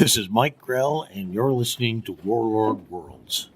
This is Mike Grell, and you're listening to Warlord Worlds.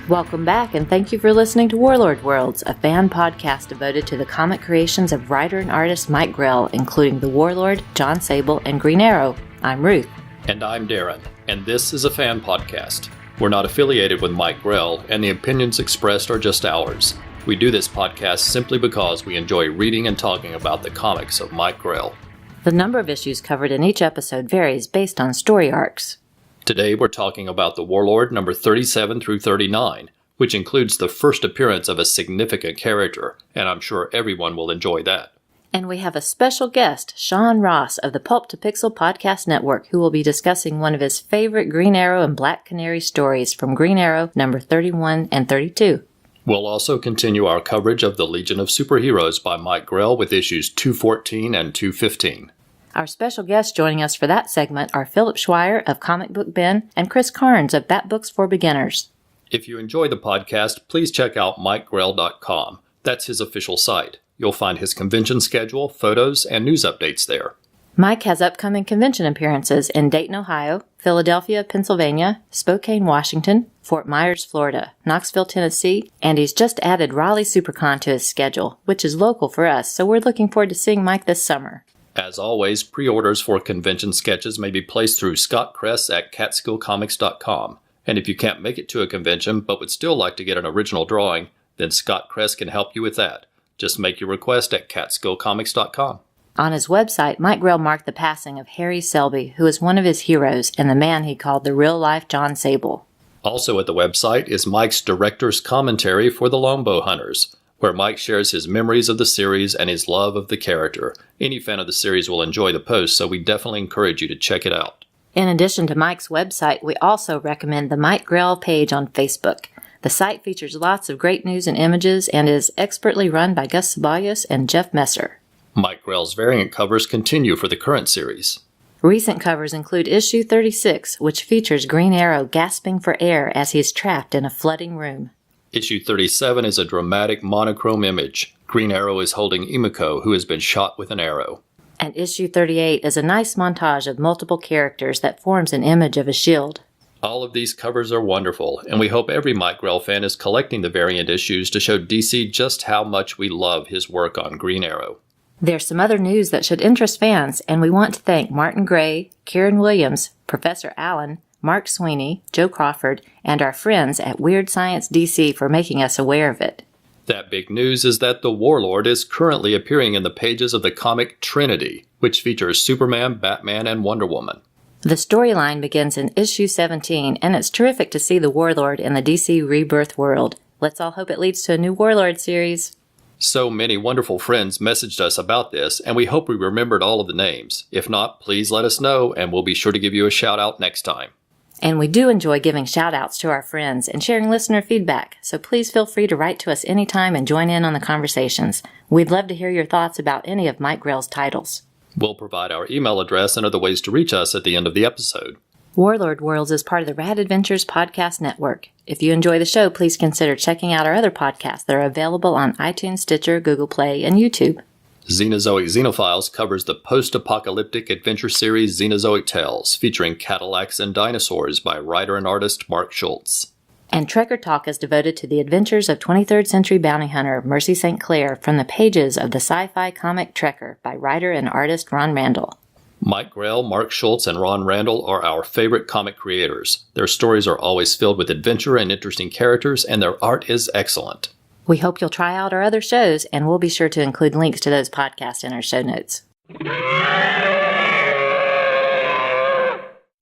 Welcome back, and thank you for listening to Warlord Worlds, a fan podcast devoted to the comic creations of writer and artist Mike Grell, including the Warlord, Jon Sable, and Green Arrow. I'm Ruth. And I'm Darren, and this is a fan podcast. We're not affiliated with Mike Grell, and the opinions expressed are just ours. We do this podcast simply because we enjoy reading and talking about the comics of Mike Grell. The number of issues covered in each episode varies based on story arcs. Today we're talking about the Warlord number 37 through 39, which includes the first appearance of a significant character, and I'm sure everyone will enjoy that. And we have a special guest, Sean Ross of the Pulp to Pixel podcast network, who will be discussing one of his favorite Green Arrow and Black Canary stories from Green Arrow number 31 and 32. We'll also continue our coverage of the Legion of Superheroes by Mike Grell with issues 214 and 215. Our special guests joining us for that segment are Philip Schweier of Comic Book Ben and Chris Karnes of Bat Books for Beginners. If you enjoy the podcast, please check out MikeGrell.com. That's his official site. You'll find his convention schedule, photos, and news updates there. Mike has upcoming convention appearances in Dayton, Ohio, Philadelphia, Pennsylvania, Spokane, Washington, Fort Myers, Florida, Knoxville, Tennessee, and he's just added Raleigh SuperCon to his schedule, which is local for us, so we're looking forward to seeing Mike this summer. As always, pre-orders for convention sketches may be placed through Scott Kress at CatskillComics.com. And if you can't make it to a convention but would still like to get an original drawing, then Scott Kress can help you with that. Just make your request at CatskillComics.com. On his website, Mike Grell marked the passing of Harry Selby, who is one of his heroes and the man he called the real-life Jon Sable. Also at the website is Mike's director's commentary for the Longbow Hunters, where Mike shares his memories of the series and his love of the character. Any fan of the series will enjoy the post, so we definitely encourage you to check it out. In addition to Mike's website, we also recommend the Mike Grell page on Facebook. The site features lots of great news and images and is expertly run by Gus Ceballos and Jeff Messer. Mike Grell's variant covers continue for the current series. Recent covers include issue 36, which features Green Arrow gasping for air as he's trapped in a flooding room. Issue 37 is a dramatic monochrome image. Green Arrow is holding Emiko, who has been shot with an arrow. And issue 38 is a nice montage of multiple characters that forms an image of a shield. All of these covers are wonderful, and we hope every Mike Grell fan is collecting the variant issues to show DC just how much we love his work on Green Arrow. There's some other news that should interest fans, and we want to thank Martin Gray, Kieran Williams, Professor Allen, Mark Sweeney, Joe Crawford, and our friends at Weird Science DC for making us aware of it. That big news is that the Warlord is currently appearing in the pages of the comic Trinity, which features Superman, Batman, and Wonder Woman. The storyline begins in issue 17, and it's terrific to see the Warlord in the DC Rebirth world. Let's all hope it leads to a new Warlord series. So many wonderful friends messaged us about this, and we hope we remembered all of the names. If not, please let us know, and we'll be sure to give you a shout out next time. And we do enjoy giving shout-outs to our friends and sharing listener feedback, so please feel free to write to us anytime and join in on the conversations. We'd love to hear your thoughts about any of Mike Grell's titles. We'll provide our email address and other ways to reach us at the end of the episode. Warlord Worlds is part of the Rad Adventures podcast network. If you enjoy the show, please consider checking out our other podcasts that are available on iTunes, Stitcher, Google Play, and YouTube. Xenozoic Xenophiles covers the post-apocalyptic adventure series Xenozoic Tales, featuring Cadillacs and dinosaurs by writer and artist Mark Schultz. And Trekker Talk is devoted to the adventures of 23rd century bounty hunter Mercy St. Clair from the pages of the sci-fi comic Trekker by writer and artist Ron Randall. Mike Grell, Mark Schultz, and Ron Randall are our favorite comic creators. Their stories are always filled with adventure and interesting characters, and their art is excellent. We hope you'll try out our other shows, and we'll be sure to include links to those podcasts in our show notes.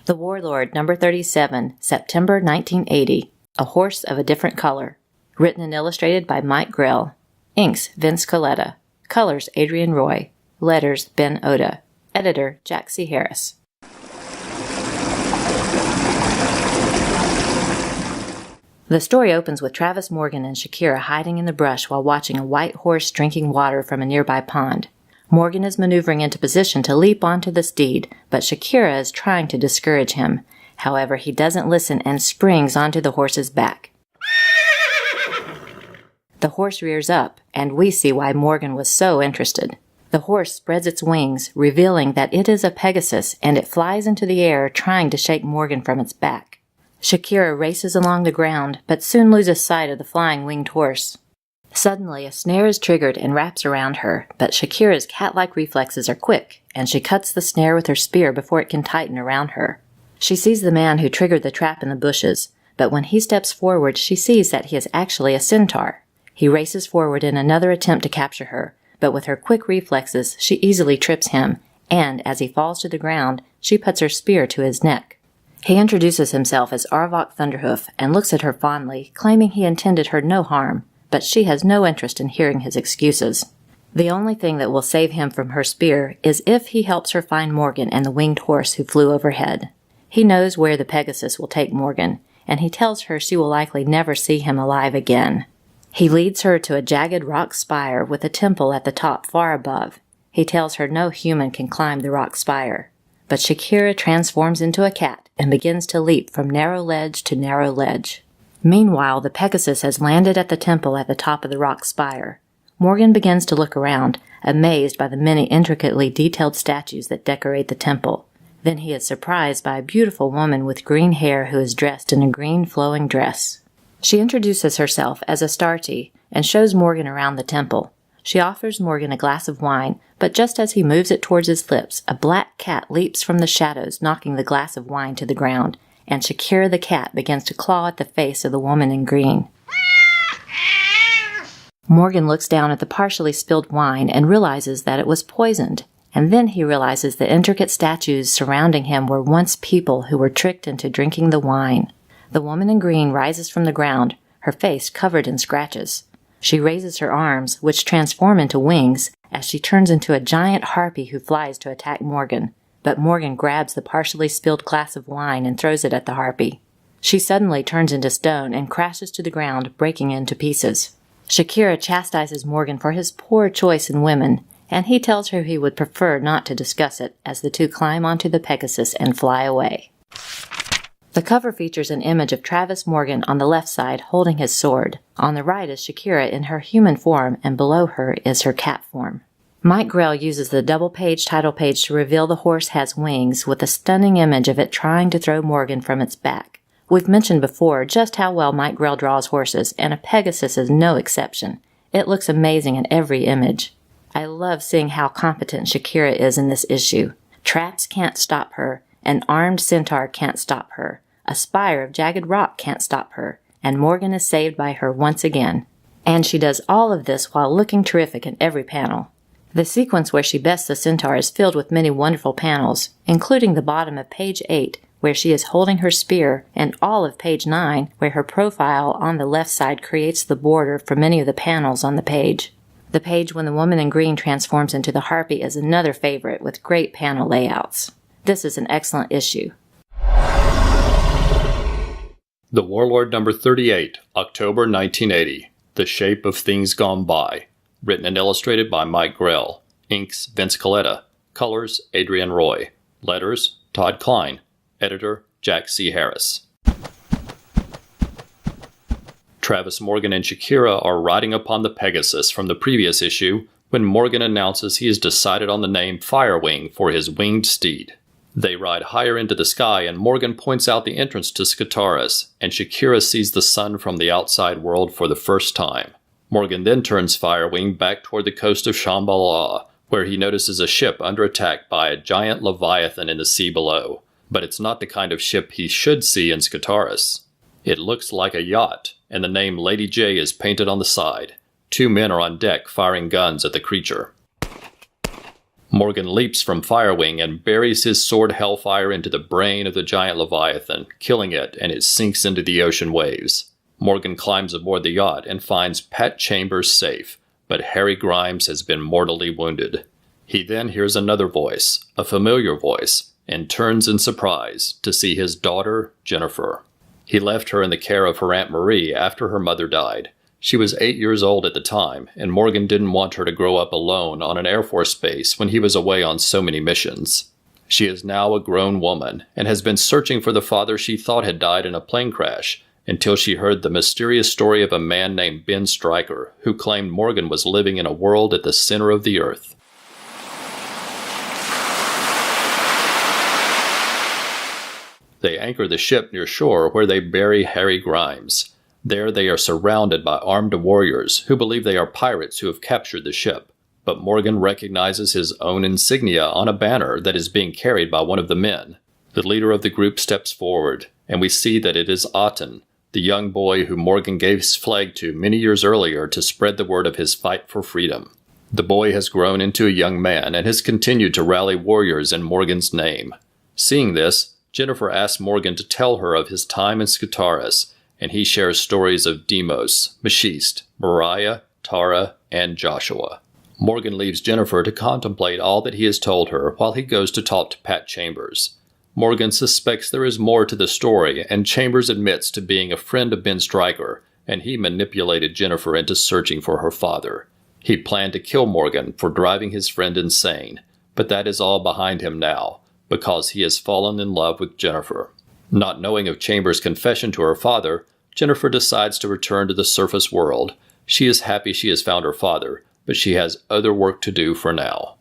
The Warlord, number 37, September 1980. A Horse of a Different Color. Written and illustrated by Mike Grell. Inks Vince Coletta. Colors Adrian Roy. Letters Ben Oda. Editor Jack C. Harris. The story opens with Travis Morgan and Shakira hiding in the brush while watching a white horse drinking water from a nearby pond. Morgan is maneuvering into position to leap onto the steed, but Shakira is trying to discourage him. However, he doesn't listen and springs onto the horse's back. The horse rears up, and we see why Morgan was so interested. The horse spreads its wings, revealing that it is a Pegasus, and it flies into the air trying to shake Morgan from its back. Shakira races along the ground, but soon loses sight of the flying winged horse. Suddenly, a snare is triggered and wraps around her, but Shakira's cat-like reflexes are quick, and she cuts the snare with her spear before it can tighten around her. She sees the man who triggered the trap in the bushes, but when he steps forward, she sees that he is actually a centaur. He races forward in another attempt to capture her, but with her quick reflexes, she easily trips him, and as he falls to the ground, she puts her spear to his neck. He introduces himself as Arvok Thunderhoof and looks at her fondly, claiming he intended her no harm, but she has no interest in hearing his excuses. The only thing that will save him from her spear is if he helps her find Morgan and the winged horse who flew overhead. He knows where the Pegasus will take Morgan, and he tells her she will likely never see him alive again. He leads her to a jagged rock spire with a temple at the top far above. He tells her no human can climb the rock spire. But Shakira transforms into a cat and begins to leap from narrow ledge to narrow ledge. Meanwhile, the Pegasus has landed at the temple at the top of the rock spire. Morgan begins to look around, amazed by the many intricately detailed statues that decorate the temple. Then he is surprised by a beautiful woman with green hair who is dressed in a green flowing dress. She introduces herself as Astarte and shows Morgan around the temple. She offers Morgan a glass of wine, but just as he moves it towards his lips, a black cat leaps from the shadows, knocking the glass of wine to the ground, and Shakira the cat begins to claw at the face of the woman in green. Morgan looks down at the partially spilled wine and realizes that it was poisoned, and then he realizes the intricate statues surrounding him were once people who were tricked into drinking the wine. The woman in green rises from the ground, her face covered in scratches. She raises her arms, which transform into wings, as she turns into a giant harpy who flies to attack Morgan. But Morgan grabs the partially spilled glass of wine and throws it at the harpy. She suddenly turns into stone and crashes to the ground, breaking into pieces. Shakira chastises Morgan for his poor choice in women, and he tells her he would prefer not to discuss it as the two climb onto the Pegasus and fly away. The cover features an image of Travis Morgan on the left side holding his sword. On the right is Shakira in her human form, and below her is her cat form. Mike Grell uses the double-page title page to reveal the horse has wings, with a stunning image of it trying to throw Morgan from its back. We've mentioned before just how well Mike Grell draws horses, and a Pegasus is no exception. It looks amazing in every image. I love seeing how competent Shakira is in this issue. Traps can't stop her, an armed centaur can't stop her. A spire of jagged rock can't stop her, and Morgan is saved by her once again. And she does all of this while looking terrific in every panel. The sequence where she bests the centaur is filled with many wonderful panels, including the bottom of page 8, where she is holding her spear, and all of page 9, where her profile on the left side creates the border for many of the panels on the page. The page when the woman in green transforms into the harpy is another favorite with great panel layouts. This is an excellent issue. The Warlord number 38, October 1980. The Shape of Things Gone By. Written and illustrated by Mike Grell. Inks Vince Coletta. Colors Adrian Roy. Letters Todd Klein. Editor Jack C. Harris. Travis Morgan and Shakira are riding upon the Pegasus from the previous issue when Morgan announces he has decided on the name Firewing for his winged steed. They ride higher into the sky, and Morgan points out the entrance to Skataris, and Shakira sees the sun from the outside world for the first time. Morgan then turns Firewing back toward the coast of Shambhala, where he notices a ship under attack by a giant leviathan in the sea below. But it's not the kind of ship he should see in Skataris. It looks like a yacht, and the name Lady J is painted on the side. 2 men are on deck firing guns at the creature. Morgan leaps from Firewing and buries his sword Hellfire into the brain of the giant leviathan, killing it, and it sinks into the ocean waves. Morgan climbs aboard the yacht and finds Pat Chambers safe, but Harry Grimes has been mortally wounded. He then hears another voice, a familiar voice, and turns in surprise to see his daughter, Jennifer. He left her in the care of her Aunt Marie after her mother died. She was 8 years old at the time, and Morgan didn't want her to grow up alone on an Air Force base when he was away on so many missions. She is now a grown woman and has been searching for the father she thought had died in a plane crash until she heard the mysterious story of a man named Ben Stryker who claimed Morgan was living in a world at the center of the earth. They anchor the ship near shore where they bury Harry Grimes. There they are surrounded by armed warriors who believe they are pirates who have captured the ship. But Morgan recognizes his own insignia on a banner that is being carried by one of the men. The leader of the group steps forward, and we see that it is Aten, the young boy who Morgan gave his flag to many years earlier to spread the word of his fight for freedom. The boy has grown into a young man and has continued to rally warriors in Morgan's name. Seeing this, Jennifer asks Morgan to tell her of his time in Scartaris, and he shares stories of Demos, Machiste, Mariah, Tara, and Joshua. Morgan leaves Jennifer to contemplate all that he has told her while he goes to talk to Pat Chambers. Morgan suspects there is more to the story, and Chambers admits to being a friend of Ben Stryker, and he manipulated Jennifer into searching for her father. He planned to kill Morgan for driving his friend insane, but that is all behind him now, because he has fallen in love with Jennifer. Not knowing of Chambers' confession to her father, Jennifer decides to return to the surface world. She is happy she has found her father, but she has other work to do for now.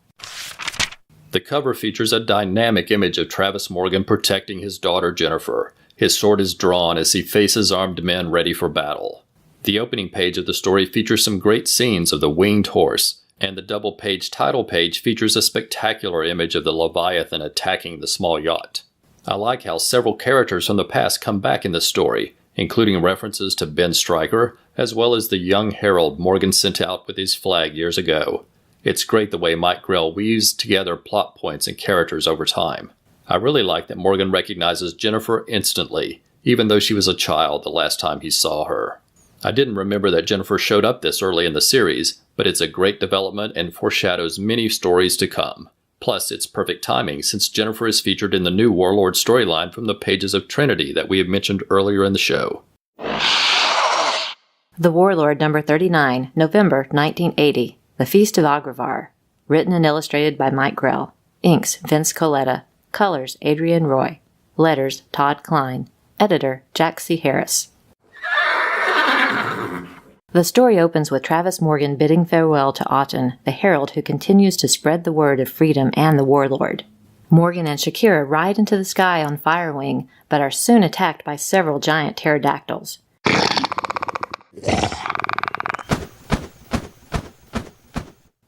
The cover features a dynamic image of Travis Morgan protecting his daughter Jennifer. His sword is drawn as he faces armed men ready for battle. The opening page of the story features some great scenes of the winged horse, and the double-page title page features a spectacular image of the Leviathan attacking the small yacht. I like how several characters from the past come back in the story, including references to Ben Stryker, as well as the young herald Morgan sent out with his flag years ago. It's great the way Mike Grell weaves together plot points and characters over time. I really like that Morgan recognizes Jennifer instantly, even though she was a child the last time he saw her. I didn't remember that Jennifer showed up this early in the series, but it's a great development and foreshadows many stories to come. Plus, it's perfect timing since Jennifer is featured in the new Warlord storyline from the pages of Trinity that we have mentioned earlier in the show. The Warlord, number 39, November 1980. The Feast of Agravar. Written and illustrated by Mike Grell. Inks, Vince Coletta. Colors, Adrian Roy. Letters, Todd Klein. Editor, Jack C. Harris. The story opens with Travis Morgan bidding farewell to Aten, the herald who continues to spread the word of freedom and the warlord. Morgan and Shakira ride into the sky on Firewing, but are soon attacked by several giant pterodactyls.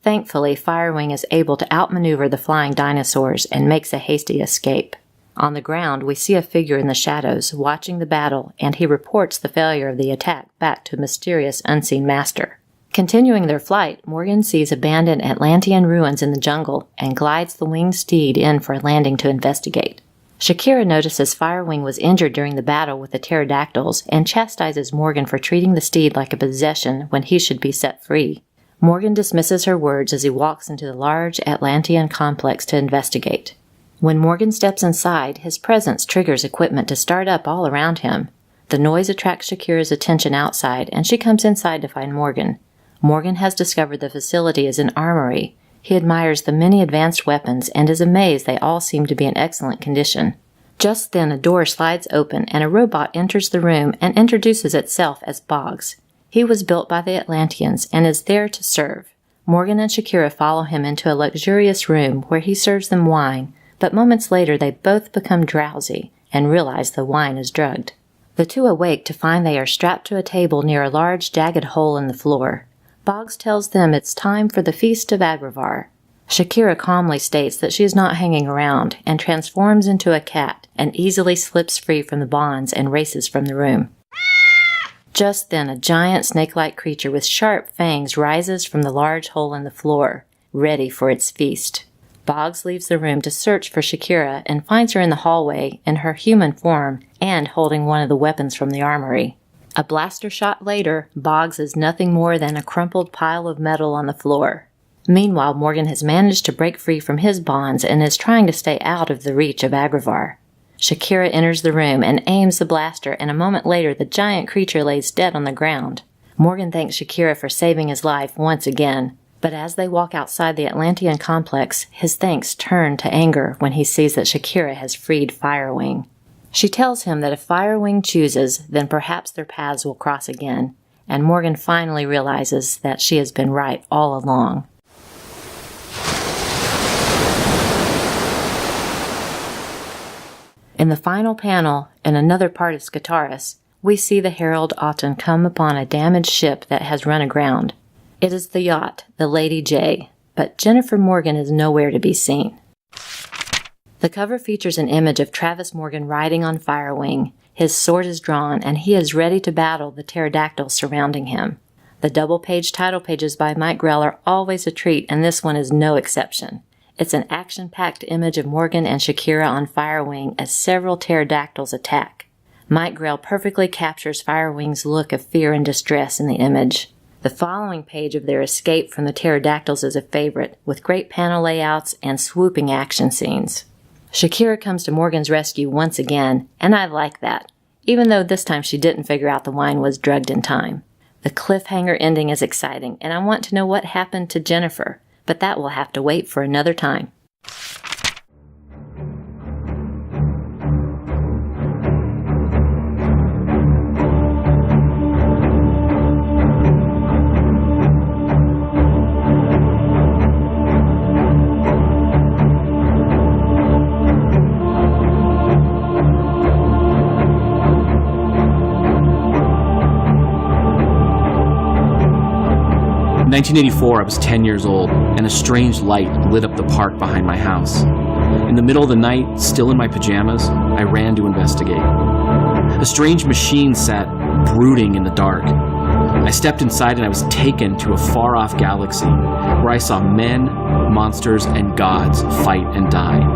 Thankfully, Firewing is able to outmaneuver the flying dinosaurs and makes a hasty escape. On the ground, we see a figure in the shadows watching the battle, and he reports the failure of the attack back to a mysterious unseen master. Continuing their flight, Morgan sees abandoned Atlantean ruins in the jungle and glides the winged steed in for a landing to investigate. Shakira notices Firewing was injured during the battle with the pterodactyls and chastises Morgan for treating the steed like a possession when he should be set free. Morgan dismisses her words as he walks into the large Atlantean complex to investigate. When Morgan steps inside, his presence triggers equipment to start up all around him. The noise attracts Shakira's attention outside, and she comes inside to find Morgan. Morgan has discovered the facility is an armory. He admires the many advanced weapons and is amazed they all seem to be in excellent condition. Just then a door slides open and a robot enters the room and introduces itself as Boggs. He was built by the Atlanteans and is there to serve. Morgan and Shakira follow him into a luxurious room where he serves them wine, but moments later they both become drowsy and realize the wine is drugged. The two awake to find they are strapped to a table near a large jagged hole in the floor. Boggs tells them it's time for the Feast of Agravar. Shakira calmly states that she is not hanging around and transforms into a cat and easily slips free from the bonds and races from the room. Just then a giant snake-like creature with sharp fangs rises from the large hole in the floor, ready for its feast. Boggs leaves the room to search for Shakira and finds her in the hallway in her human form and holding one of the weapons from the armory. A blaster shot later, Boggs is nothing more than a crumpled pile of metal on the floor. Meanwhile, Morgan has managed to break free from his bonds and is trying to stay out of the reach of Agravar. Shakira enters the room and aims the blaster, and a moment later the giant creature lays dead on the ground. Morgan thanks Shakira for saving his life once again, but as they walk outside the Atlantean complex, his thanks turn to anger when he sees that Shakira has freed Firewing. She tells him that if Firewing chooses, then perhaps their paths will cross again, and Morgan finally realizes that she has been right all along. In the final panel, in another part of Skataris, we see the Herald Autumn come upon a damaged ship that has run aground. It is the yacht, the Lady J, but Jennifer Morgan is nowhere to be seen. The cover features an image of Travis Morgan riding on Firewing. His sword is drawn, and he is ready to battle the pterodactyls surrounding him. The double-page title pages by Mike Grell are always a treat, and this one is no exception. It's an action-packed image of Morgan and Shakira on Firewing as several pterodactyls attack. Mike Grell perfectly captures Firewing's look of fear and distress in the image. The following page of their escape from the pterodactyls is a favorite, with great panel layouts and swooping action scenes. Shakira comes to Morgan's rescue once again, and I like that, even though this time she didn't figure out the wine was drugged in time. The cliffhanger ending is exciting, and I want to know what happened to Jennifer, but that will have to wait for another time. In 1984, I was 10 years old, and a strange light lit up the park behind my house. In the middle of the night, still in my pajamas, I ran to investigate. A strange machine sat brooding in the dark. I stepped inside and I was taken to a far-off galaxy where I saw men, monsters, and gods fight and die.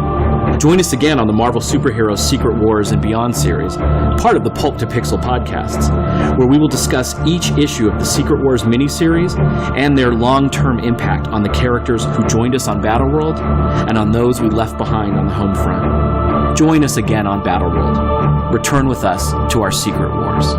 Join us again on the Marvel Superheroes Secret Wars and Beyond series, part of the Pulp to Pixel podcasts, where we will discuss each issue of the Secret Wars miniseries and their long-term impact on the characters who joined us on Battleworld and on those we left behind on the home front. Join us again on Battleworld. Return with us to our Secret Wars.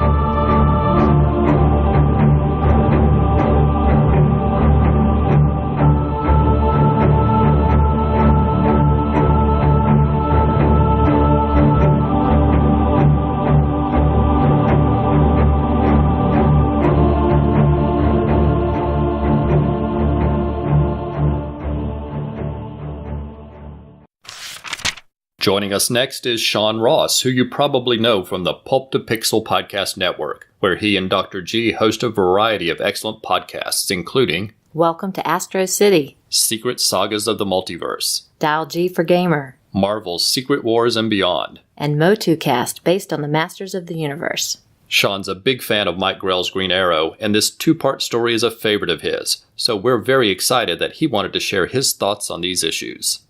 Joining us next is Sean Ross, who you probably know from the Pulp to Pixel podcast network, where he and Dr. G host a variety of excellent podcasts, including Welcome to Astro City, Secret Sagas of the Multiverse, Dial G for Gamer, Marvel's Secret Wars and Beyond, and MotuCast, based on the Masters of the Universe. Sean's a big fan of Mike Grell's Green Arrow, and this two-part story is a favorite of his, so we're very excited that he wanted to share his thoughts on these issues.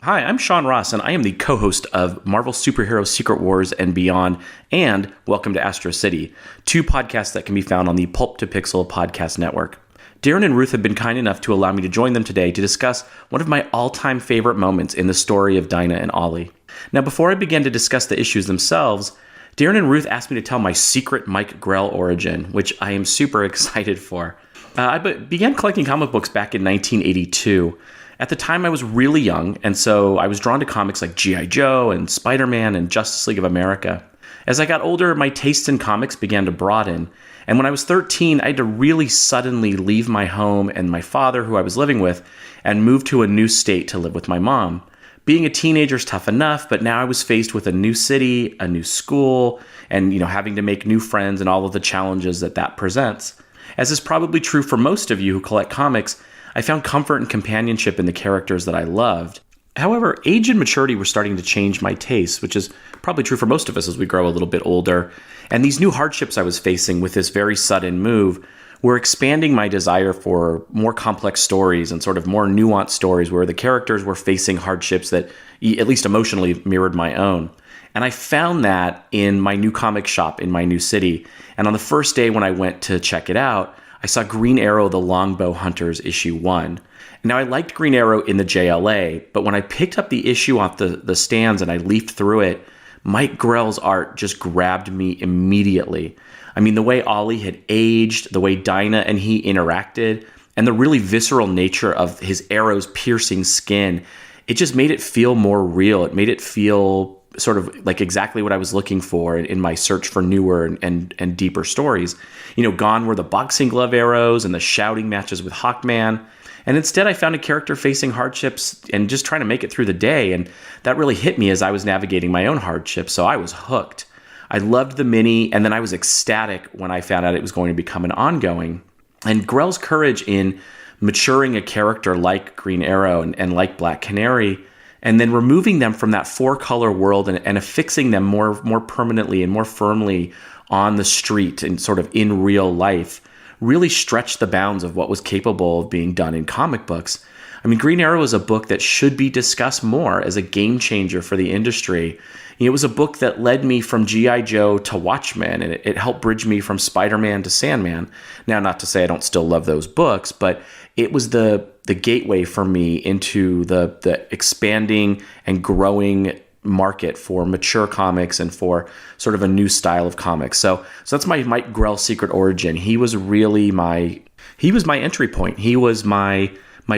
Hi, I'm Sean Ross, and I am the co-host of Marvel Superheroes Secret Wars and Beyond, and Welcome to Astro City, two podcasts that can be found on the Pulp to Pixel podcast network. Darren and Ruth have been kind enough to allow me to join them today to discuss one of my all-time favorite moments in the story of Dinah and Ollie. Now, before I begin to discuss the issues themselves, Darren and Ruth asked me to tell my secret Mike Grell origin, which I am super excited for. I began collecting comic books back in 1982. At the time, I was really young, and so I was drawn to comics like G.I. Joe and Spider-Man and Justice League of America. As I got older, my tastes in comics began to broaden, and when I was 13, I had to really suddenly leave my home and my father, who I was living with, and move to a new state to live with my mom. Being a teenager is tough enough, but now I was faced with a new city, a new school, and having to make new friends and all of the challenges that presents. As is probably true for most of you who collect comics, I found comfort and companionship in the characters that I loved. However, age and maturity were starting to change my tastes, which is probably true for most of us as we grow a little bit older. And these new hardships I was facing with this very sudden move were expanding my desire for more complex stories and sort of more nuanced stories where the characters were facing hardships that, at least emotionally, mirrored my own. And I found that in my new comic shop in my new city. And on the first day when I went to check it out, I saw Green Arrow, The Longbow Hunters, issue 1. Now, I liked Green Arrow in the JLA, but when I picked up the issue off the stands and I leafed through it, Mike Grell's art just grabbed me immediately. I mean, the way Ollie had aged, the way Dinah and he interacted, and the really visceral nature of his arrows piercing skin, it just made it feel more real. It made it feel sort of like exactly what I was looking for in my search for newer and deeper stories. You know, gone were the boxing glove arrows and the shouting matches with Hawkman. And instead, I found a character facing hardships and just trying to make it through the day. And that really hit me as I was navigating my own hardships. So I was hooked. I loved the mini, and then I was ecstatic when I found out it was going to become an ongoing. And Grell's courage in maturing a character like Green Arrow and like Black Canary, and then removing them from that four-color world and affixing them more permanently and more firmly on the street and sort of in real life, really stretched the bounds of what was capable of being done in comic books. I mean, Green Arrow is a book that should be discussed more as a game changer for the industry. It was a book that led me from G.I. Joe to Watchmen, and it helped bridge me from Spider-Man to Sandman. Now, not to say I don't still love those books, but it was the gateway for me into the expanding and growing market for mature comics and for sort of a new style of comics. So that's my Mike Grell secret origin. He was really my entry point. He was my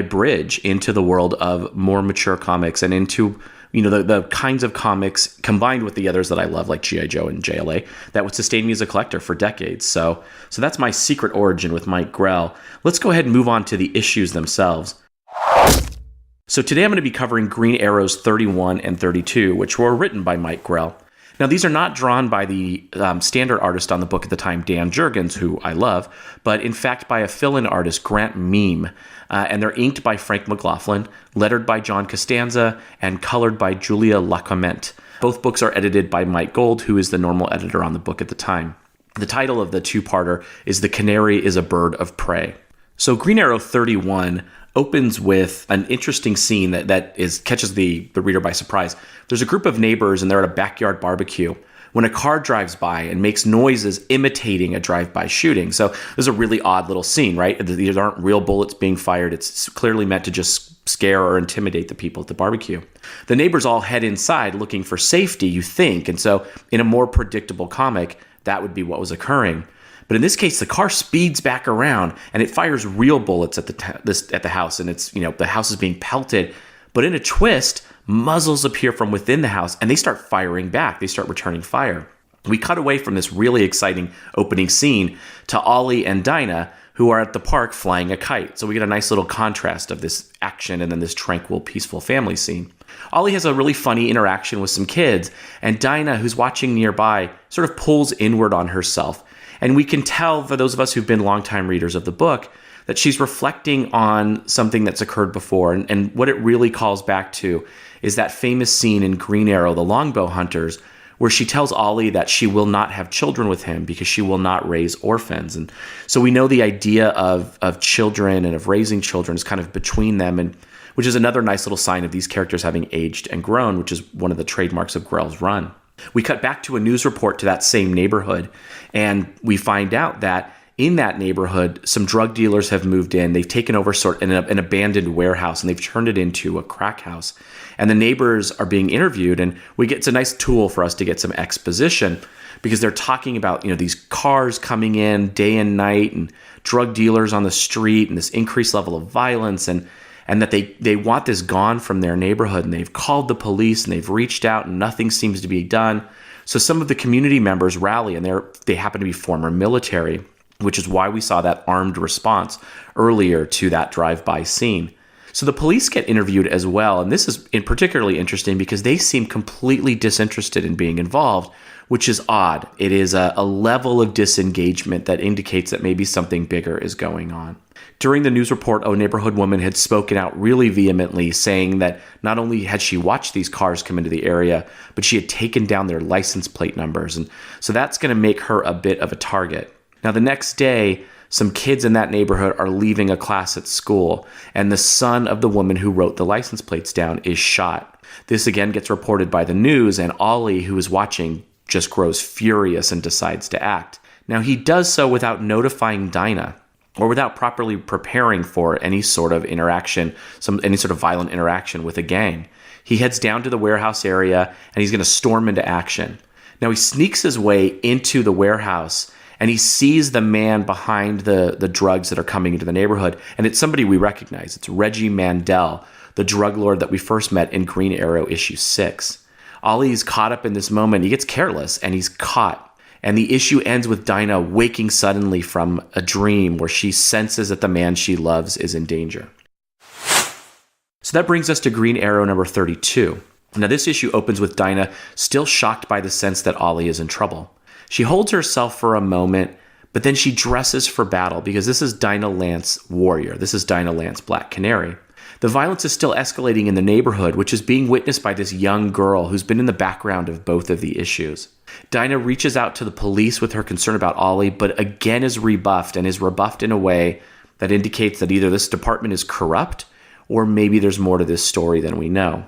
bridge into the world of more mature comics and into, you know, the kinds of comics combined with the others that I love, like G.I. Joe and JLA, that would sustain me as a collector for decades. So that's my secret origin with Mike Grell. Let's go ahead and move on to the issues themselves. So today I'm going to be covering Green Arrows 31 and 32, which were written by Mike Grell. Now, these are not drawn by the standard artist on the book at the time, Dan Jurgens, who I love, but in fact by a fill-in artist, Grant Meem. And they're inked by Frank McLaughlin, lettered by John Costanza, and colored by Julia Lacomette. Both books are edited by Mike Gold, who is the normal editor on the book at the time. The title of the two-parter is The Canary is a Bird of Prey. So Green Arrow 31 opens with an interesting scene that catches the reader by surprise. There's a group of neighbors, and they're at a backyard barbecue when a car drives by and makes noises imitating a drive-by shooting. So this is a really odd little scene, right? These aren't real bullets being fired. It's clearly meant to just scare or intimidate the people at the barbecue. The neighbors all head inside looking for safety, you think. And so in a more predictable comic, that would be what was occurring. But in this case, the car speeds back around and it fires real bullets at the house. And it's, you know, the house is being pelted. But in a twist, muzzles appear from within the house and they start firing back. They start returning fire. We cut away from this really exciting opening scene to Ollie and Dinah, who are at the park flying a kite. So we get a nice little contrast of this action and then this tranquil, peaceful family scene. Ollie has a really funny interaction with some kids, and Dinah, who's watching nearby, sort of pulls inward on herself. And we can tell, for those of us who've been longtime readers of the book, that she's reflecting on something that's occurred before. And what it really calls back to is that famous scene in Green Arrow, The Longbow Hunters, where she tells Ollie that she will not have children with him because she will not raise orphans. And so we know the idea of children and of raising children is kind of between them, and which is another nice little sign of these characters having aged and grown, which is one of the trademarks of Grell's run. We cut back to a news report to that same neighborhood, and we find out that in that neighborhood, some drug dealers have moved in. They've taken over an abandoned warehouse, and they've turned it into a crack house. And the neighbors are being interviewed, and it's a nice tool for us to get some exposition, because they're talking about, you know, these cars coming in day and night and drug dealers on the street and this increased level of violence, and that they want this gone from their neighborhood, and they've called the police and they've reached out and nothing seems to be done. So some of the community members rally, and they happen to be former military, which is why we saw that armed response earlier to that drive-by scene. So the police get interviewed as well, and this is particularly interesting because they seem completely disinterested in being involved, which is odd. It is a level of disengagement that indicates that maybe something bigger is going on. During the news report, a neighborhood woman had spoken out really vehemently, saying that not only had she watched these cars come into the area, but she had taken down their license plate numbers. And so that's going to make her a bit of a target. Now, the next day, some kids in that neighborhood are leaving a class at school, and the son of the woman who wrote the license plates down is shot. This again gets reported by the news, and Ollie, who is watching, just grows furious and decides to act. Now, he does so without notifying Dinah, or without properly preparing for any sort of interaction, any sort of violent interaction with a gang. He heads down to the warehouse area, and he's going to storm into action. Now, he sneaks his way into the warehouse, and he sees the man behind the drugs that are coming into the neighborhood, and it's somebody we recognize. It's Reggie Mandel, the drug lord that we first met in Green Arrow issue 6. Ollie's caught up in this moment. He gets careless, and he's caught. And the issue ends with Dinah waking suddenly from a dream where she senses that the man she loves is in danger. So that brings us to Green Arrow number 32. Now, this issue opens with Dinah still shocked by the sense that Ollie is in trouble. She holds herself for a moment, but then she dresses for battle because this is Dinah Lance Warrior. This is Dinah Lance Black Canary. The violence is still escalating in the neighborhood, which is being witnessed by this young girl who's been in the background of both of the issues. Dinah reaches out to the police with her concern about Ollie, but again is rebuffed and is rebuffed in a way that indicates that either this department is corrupt or maybe there's more to this story than we know.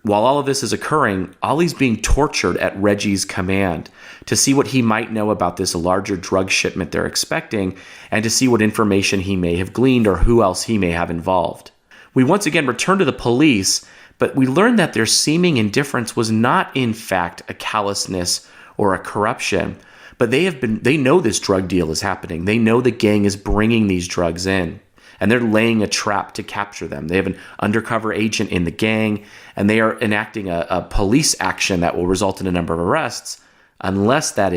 While all of this is occurring, Ollie's being tortured at Reggie's command to see what he might know about this larger drug shipment they're expecting and to see what information he may have gleaned or who else he may have involved. We once again return to the police, but we learn that their seeming indifference was not in fact a callousness or a corruption, but they know this drug deal is happening. They know the gang is bringing these drugs in, and they're laying a trap to capture them. They have an undercover agent in the gang, and they are enacting a police action that will result in a number of arrests, unless it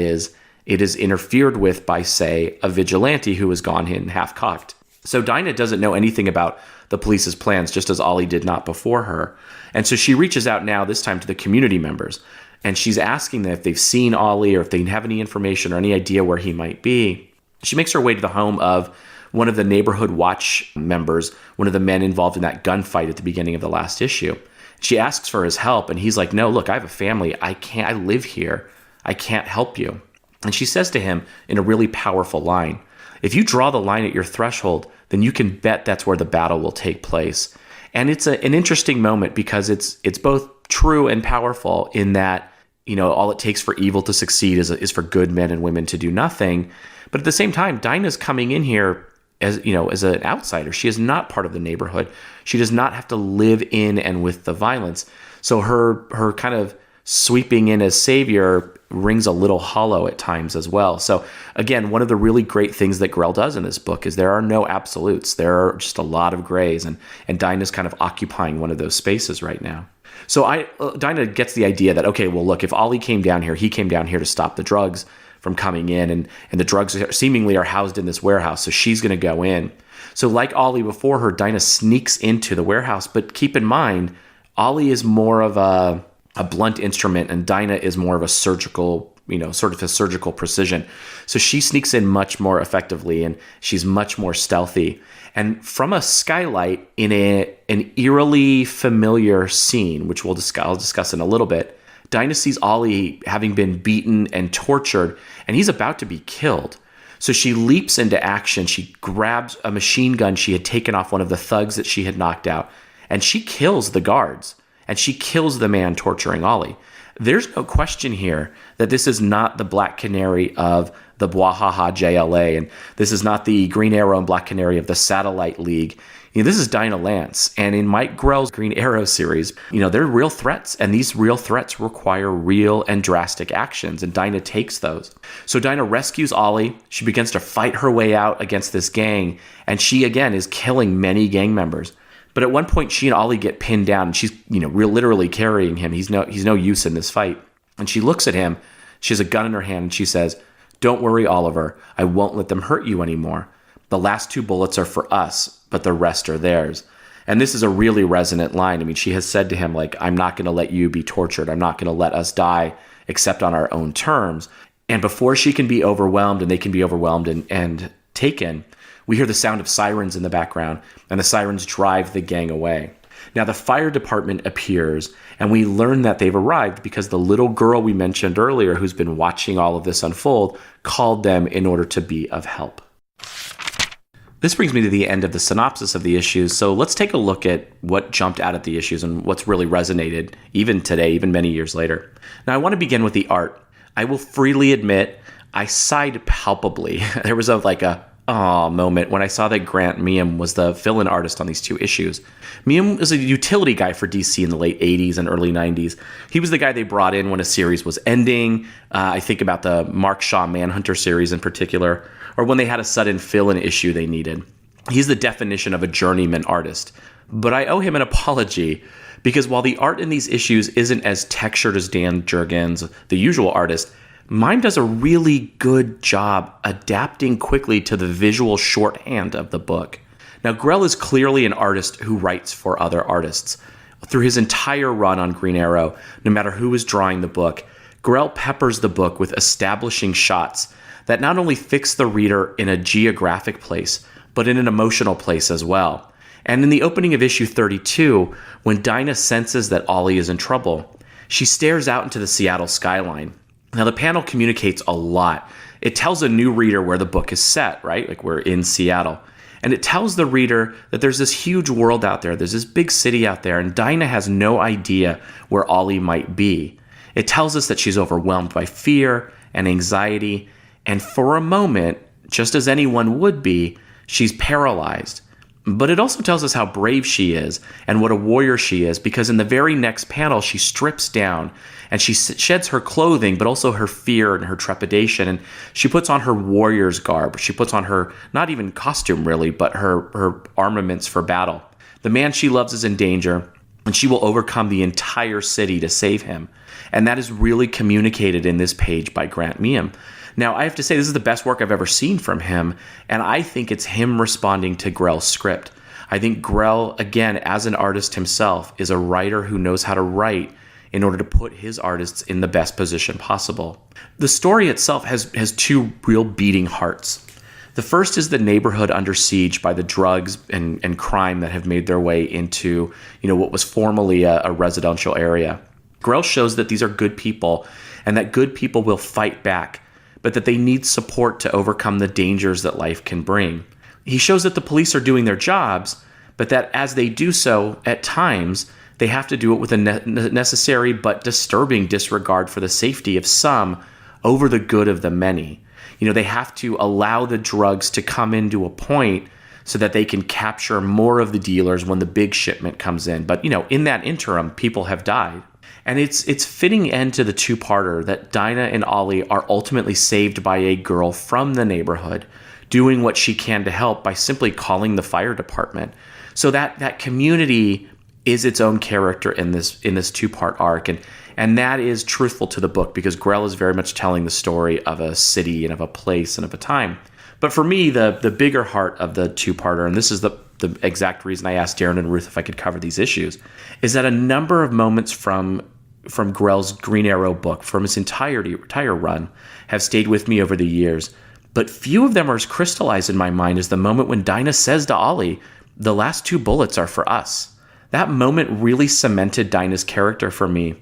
is interfered with by, say, a vigilante who has gone in half-cocked. So Dinah doesn't know anything about the police's plans, just as Ollie did not before her. And so she reaches out now, this time to the community members, and she's asking them if they've seen Ollie or if they have any information or any idea where he might be. She makes her way to the home of one of the neighborhood watch members, one of the men involved in that gunfight at the beginning of the last issue. She asks for his help, and he's like, "No, look, I have a family. I live here. I can't help you." And she says to him in a really powerful line, "If you draw the line at your threshold, then you can bet that's where the battle will take place." And it's an interesting moment because it's both true and powerful in that, all it takes for evil to succeed is for good men and women to do nothing. But at the same time, Dinah's coming in here as an outsider. She is not part of the neighborhood. She does not have to live in and with the violence. So her kind of sweeping in as savior rings a little hollow at times as well. So again, one of the really great things that Grell does in this book is there are no absolutes. There are just a lot of grays, and Dinah's kind of occupying one of those spaces right now. So Dinah gets the idea that, okay, well, look, if Ollie came down here, he came down here to stop the drugs from coming in, and the drugs seemingly are housed in this warehouse, so she's going to go in. So like Ollie before her, Dinah sneaks into the warehouse, but keep in mind, Ollie is more of a blunt instrument, and Dinah is more of a surgical, sort of a surgical precision. So she sneaks in much more effectively, and she's much more stealthy. And from a skylight in an eerily familiar scene, which I'll discuss in a little bit, Dinah sees Ollie having been beaten and tortured, and he's about to be killed. So she leaps into action. She grabs a machine gun she had taken off one of the thugs that she had knocked out, and she kills the guards. And she kills the man torturing Ollie. There's no question here that this is not the Black Canary of the Bwahaha JLA, and this is not the Green Arrow and Black Canary of the Satellite League. This is Dinah Lance, and in Mike Grell's Green Arrow series, they're real threats, and these real threats require real and drastic actions, and Dinah takes those. So Dinah rescues Ollie. She begins to fight her way out against this gang, and she, again, is killing many gang members. But at one point, she and Ollie get pinned down, and she's, real literally carrying him. He's no use in this fight. And she looks at him. She has a gun in her hand, and she says, "Don't worry, Oliver. I won't let them hurt you anymore. The last 2 bullets are for us, but the rest are theirs." And this is a really resonant line. I mean, she has said to him, like, "I'm not going to let you be tortured. I'm not going to let us die except on our own terms." And before she can be overwhelmed, and they can be overwhelmed and taken, we hear the sound of sirens in the background, and the sirens drive the gang away. Now, the fire department appears, and we learn that they've arrived because the little girl we mentioned earlier, who's been watching all of this unfold, called them in order to be of help. This brings me to the end of the synopsis of the issues, so let's take a look at what jumped out at the issues and what's really resonated, even today, even many years later. Now, I want to begin with the art. I will freely admit, I sighed palpably. There was a moment when I saw that Grant Meehan was the fill-in artist on these two issues. Meehan was a utility guy for DC in the late 80s and early 90s. He was the guy they brought in when a series was ending. I think about the Mark Shaw Manhunter series in particular, or when they had a sudden fill-in issue they needed. He's the definition of a journeyman artist. But I owe him an apology, because while the art in these issues isn't as textured as Dan Jurgens, the usual artist, mine does a really good job adapting quickly to the visual shorthand of the book. Now, Grell is clearly an artist who writes for other artists. Through his entire run on Green Arrow, no matter who is drawing the book, Grell peppers the book with establishing shots that not only fix the reader in a geographic place, but in an emotional place as well. And in the opening of issue 32, when Dinah senses that Ollie is in trouble, she stares out into the Seattle skyline. Now, the panel communicates a lot. It tells a new reader where the book is set, right? Like, we're in Seattle. And it tells the reader that there's this huge world out there. There's this big city out there, and Dinah has no idea where Ollie might be. It tells us that she's overwhelmed by fear and anxiety, and for a moment, just as anyone would be, she's paralyzed. But it also tells us how brave she is and what a warrior she is, because in the very next panel, she strips down and she sheds her clothing, but also her fear and her trepidation. And she puts on her warrior's garb. She puts on her, not even costume really, but her armaments for battle. The man she loves is in danger, and she will overcome the entire city to save him. And that is really communicated in this page by Grant Meehan. Now, I have to say, this is the best work I've ever seen from him, and I think it's him responding to Grell's script. I think Grell, again, as an artist himself, is a writer who knows how to write in order to put his artists in the best position possible. The story itself has two real beating hearts. The first is the neighborhood under siege by the drugs and crime that have made their way into, what was formerly a residential area. Grell shows that these are good people and that good people will fight back, but that they need support to overcome the dangers that life can bring. He shows that the police are doing their jobs, but that as they do so, at times, they have to do it with a necessary but disturbing disregard for the safety of some over the good of the many. They have to allow the drugs to come into a point so that they can capture more of the dealers when the big shipment comes in. But, in that interim, people have died. And it's fitting end to the two-parter that Dinah and Ollie are ultimately saved by a girl from the neighborhood, doing what she can to help by simply calling the fire department. So that community is its own character in this two-part arc, and that is truthful to the book, because Grell is very much telling the story of a city and of a place and of a time. But for me, the bigger heart of the two-parter, and this is the exact reason I asked Darren and Ruth if I could cover these issues, is that a number of moments from Grell's Green Arrow book, from its entire run, have stayed with me over the years. But few of them are as crystallized in my mind as the moment when Dinah says to Ollie, "The last two bullets are for us." That moment really cemented Dinah's character for me.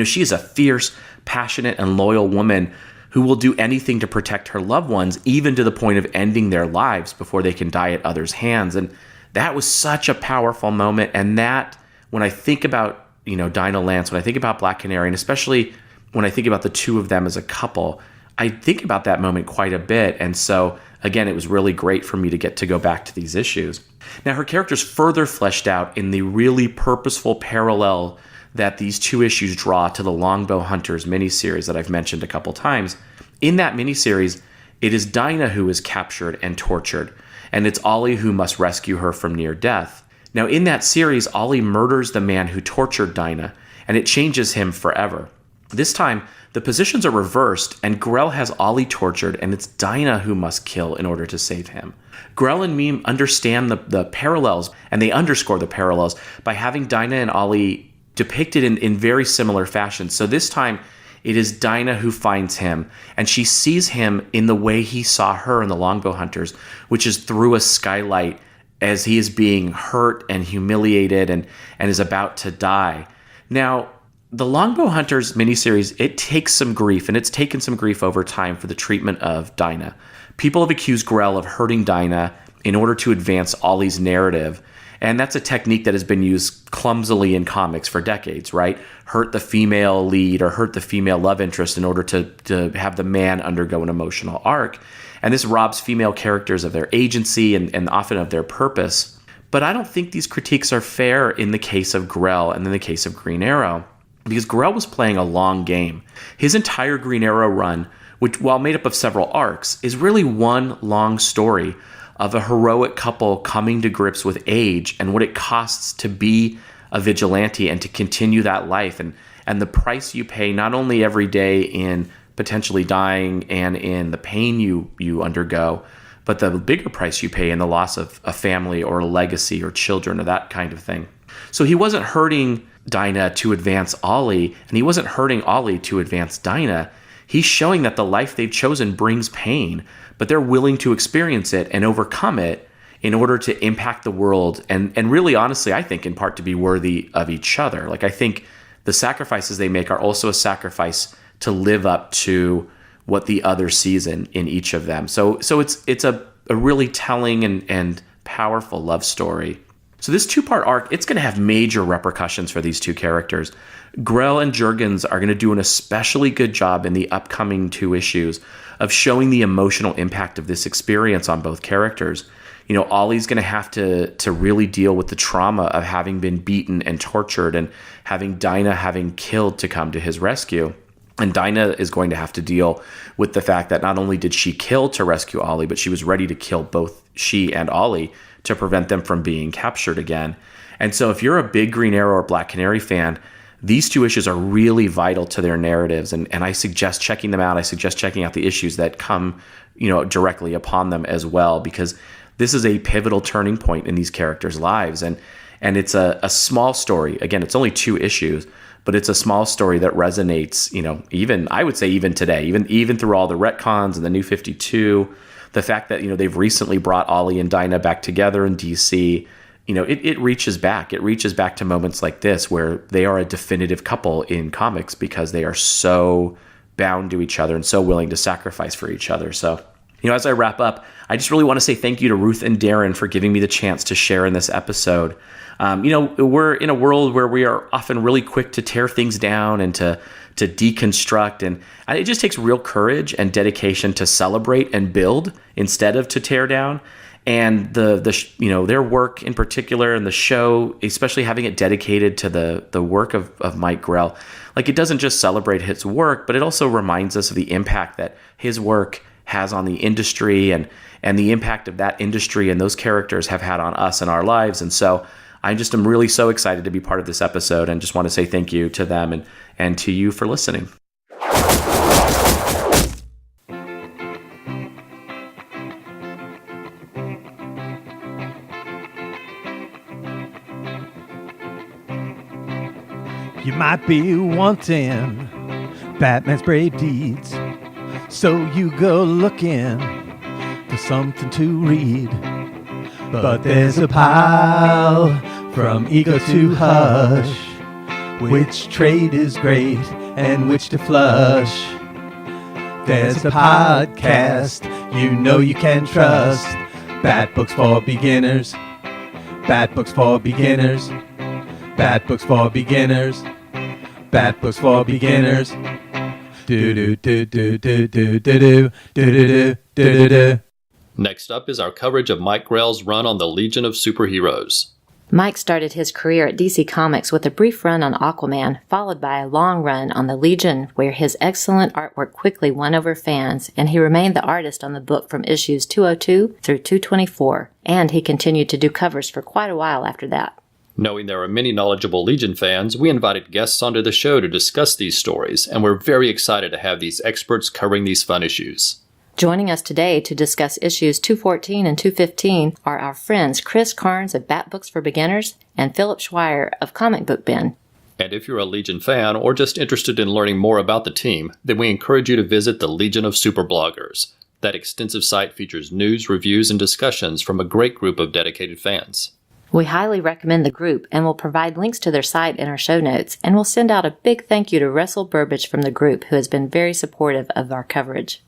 She is a fierce, passionate, and loyal woman who will do anything to protect her loved ones, even to the point of ending their lives before they can die at others' hands. And that was such a powerful moment. And that, when I think about, Dinah Lance, when I think about Black Canary, and especially when I think about the two of them as a couple, I think about that moment quite a bit. And so, again, it was really great for me to get to go back to these issues. Now, her character's further fleshed out in the really purposeful parallel that these two issues draw to the Longbow Hunters miniseries that I've mentioned a couple times. In that miniseries, it is Dinah who is captured and tortured, and it's Ollie who must rescue her from near death. Now, in that series, Ollie murders the man who tortured Dinah, and it changes him forever. This time, the positions are reversed, and Grell has Ollie tortured, and it's Dinah who must kill in order to save him. Grell and Meehan understand the parallels, and they underscore the parallels by having Dinah and Ollie depicted in very similar fashion. So this time, it is Dinah who finds him, and she sees him in the way he saw her in the Longbow Hunters, which is through a skylight as he is being hurt and humiliated and is about to die. Now, the Longbow Hunters miniseries, it takes some grief, and it's taken some grief over time for the treatment of Dinah. People have accused Grell of hurting Dinah in order to advance Ollie's narrative. And that's a technique that has been used clumsily in comics for decades, right? Hurt the female lead or hurt the female love interest in order to have the man undergo an emotional arc. And this robs female characters of their agency and often of their purpose. But I don't think these critiques are fair in the case of Grell and in the case of Green Arrow, because Grell was playing a long game. His entire Green Arrow run, which, while made up of several arcs, is really one long story of a heroic couple coming to grips with age and what it costs to be a vigilante and to continue that life, and the price you pay not only every day in potentially dying and in the pain you undergo, but the bigger price you pay in the loss of a family or a legacy or children or that kind of thing. So he wasn't hurting Dinah to advance Ollie, and he wasn't hurting Ollie to advance Dinah. He's showing that the life they've chosen brings pain, but they're willing to experience it and overcome it in order to impact the world. And really, honestly, I think in part to be worthy of each other. Like, I think the sacrifices they make are also a sacrifice to live up to what the other sees in each of them. So it's a really telling and powerful love story. So this two-part arc, it's going to have major repercussions for these two characters. Grell and Jurgens are going to do an especially good job in the upcoming 2 issues of showing the emotional impact of this experience on both characters. You know, Ollie's going to have to really deal with the trauma of having been beaten and tortured and having Dinah having killed to come to his rescue. And Dinah is going to have to deal with the fact that not only did she kill to rescue Ollie, but she was ready to kill both she and Ollie to prevent them from being captured again. And so if you're a big Green Arrow or Black Canary fan, these 2 issues are really vital to their narratives. And I suggest checking them out. I suggest checking out the issues that come, directly upon them as well, because this is a pivotal turning point in these characters' lives. And it's a small story. Again, it's only 2 issues, but it's a small story that resonates, even, I would say even today, even through all the retcons and the New 52, the fact that, they've recently brought Ollie and Dinah back together in DC, it reaches back. It reaches back to moments like this where they are a definitive couple in comics because they are so bound to each other and so willing to sacrifice for each other. So, as I wrap up, I just really want to say thank you to Ruth and Darren for giving me the chance to share in this episode. We're in a world where we are often really quick to tear things down and to deconstruct, and it just takes real courage and dedication to celebrate and build instead of to tear down. And their work in particular, and the show, especially having it dedicated to the work of Mike Grell, like, it doesn't just celebrate his work, but it also reminds us of the impact that his work has on the industry and the impact of that industry and those characters have had on us and our lives. And so I'm really so excited to be part of this episode, and just want to say thank you to them and to you for listening. You might be wanting Batman's brave deeds, so you go looking for something to read. But there's a pile from ego to hush, which trade is great and which to flush. There's a podcast you can trust. Bat Books for Beginners. Bat Books for Beginners. Bat Books for Beginners. Bat Books for Beginners. Do do do do do do do do do do do. Next up is our coverage of Mike Grell's run on the Legion of Superheroes. Mike started his career at DC Comics with a brief run on Aquaman, followed by a long run on the Legion, where his excellent artwork quickly won over fans, and he remained the artist on the book from issues 202 through 224, and he continued to do covers for quite a while after that. Knowing there are many knowledgeable Legion fans, we invited guests onto the show to discuss these stories, and we're very excited to have these experts covering these fun issues. Joining us today to discuss issues 214 and 215 are our friends Chris Karnes of Bat Books for Beginners and Philip Schweier of Comic Book Bin. And if you're a Legion fan or just interested in learning more about the team, then we encourage you to visit the Legion of Superbloggers. That extensive site features news, reviews, and discussions from a great group of dedicated fans. We highly recommend the group, and we'll provide links to their site in our show notes, and we'll send out a big thank you to Russell Burbage from the group, who has been very supportive of our coverage.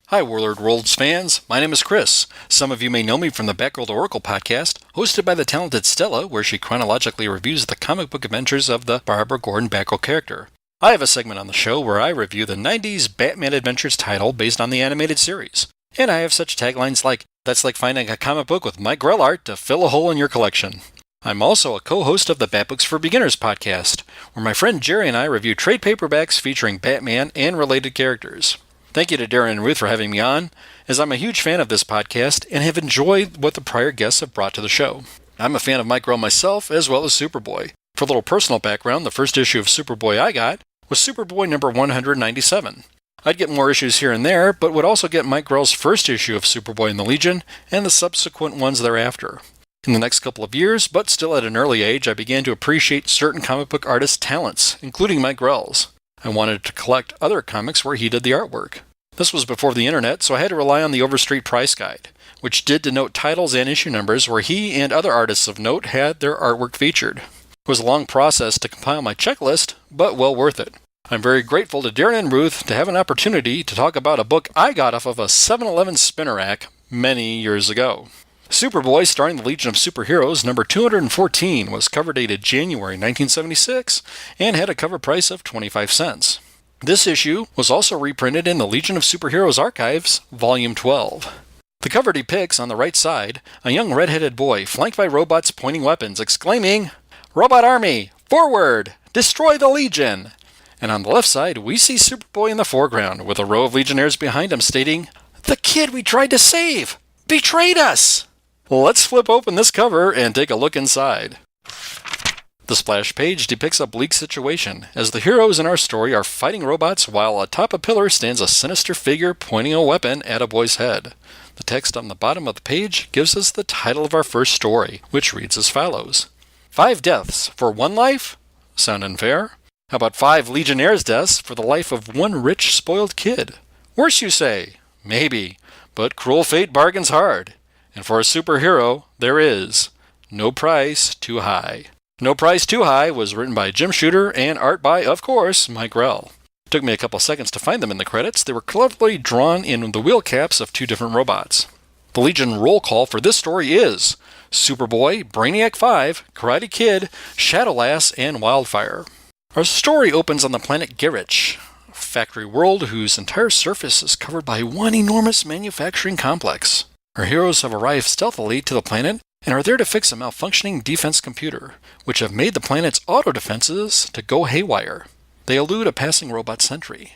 Hi, Warlord Worlds fans. My name is Chris. Some of you may know me from the Batgirl Oracle podcast, hosted by the talented Stella, where she chronologically reviews the comic book adventures of the Barbara Gordon Batgirl character. I have a segment on the show where I review the 90s Batman Adventures title based on the animated series. And I have such taglines like, "That's like finding a comic book with Mike Grell art to fill a hole in your collection." I'm also a co-host of the Batbooks for Beginners podcast, where my friend Jerry and I review trade paperbacks featuring Batman and related characters. Thank you to Darren and Ruth for having me on, as I'm a huge fan of this podcast and have enjoyed what the prior guests have brought to the show. I'm a fan of Mike Grell myself, as well as Superboy. For a little personal background, the first issue of Superboy I got was Superboy number 197. I'd get more issues here and there, but would also get Mike Grell's first issue of Superboy in the Legion and the subsequent ones thereafter. In the next couple of years, but still at an early age, I began to appreciate certain comic book artists' talents, including Mike Grell's. I wanted to collect other comics where he did the artwork. This was before the internet, so I had to rely on the Overstreet Price Guide, which did denote titles and issue numbers where he and other artists of note had their artwork featured. It was a long process to compile my checklist, but well worth it. I'm very grateful to Darren and Ruth to have an opportunity to talk about a book I got off of a 7-Eleven spinner rack many years ago. Superboy, starring the Legion of Superheroes, number 214, was cover dated January 1976 and had a cover price of 25 cents. This issue was also reprinted in the Legion of Superheroes Archives, Volume 12. The cover depicts, on the right side, a young red-headed boy flanked by robots pointing weapons, exclaiming, "Robot Army, forward! Destroy the Legion!" And on the left side, we see Superboy in the foreground, with a row of Legionnaires behind him stating, "The kid we tried to save! Betrayed us!" Let's flip open this cover and take a look inside. The splash page depicts a bleak situation, as the heroes in our story are fighting robots while atop a pillar stands a sinister figure pointing a weapon at a boy's head. The text on the bottom of the page gives us the title of our first story, which reads as follows. 5 deaths for 1 life? Sound unfair? How about 5 Legionnaires' deaths for the life of 1 rich, spoiled kid? Worse, you say? Maybe, but cruel fate bargains hard. And for a superhero, there is no price too high. No Price Too High was written by Jim Shooter and art by, of course, Mike Grell. It took me a couple seconds to find them in the credits. They were cleverly drawn in the wheel caps of 2 different robots. The Legion roll call for this story is Superboy, Brainiac 5, Karate Kid, Shadowlass, and Wildfire. Our story opens on the planet Garich, a factory world whose entire surface is covered by one enormous manufacturing complex. Our heroes have arrived stealthily to the planet and are there to fix a malfunctioning defense computer, which have made the planet's auto defenses to go haywire. They elude a passing robot sentry.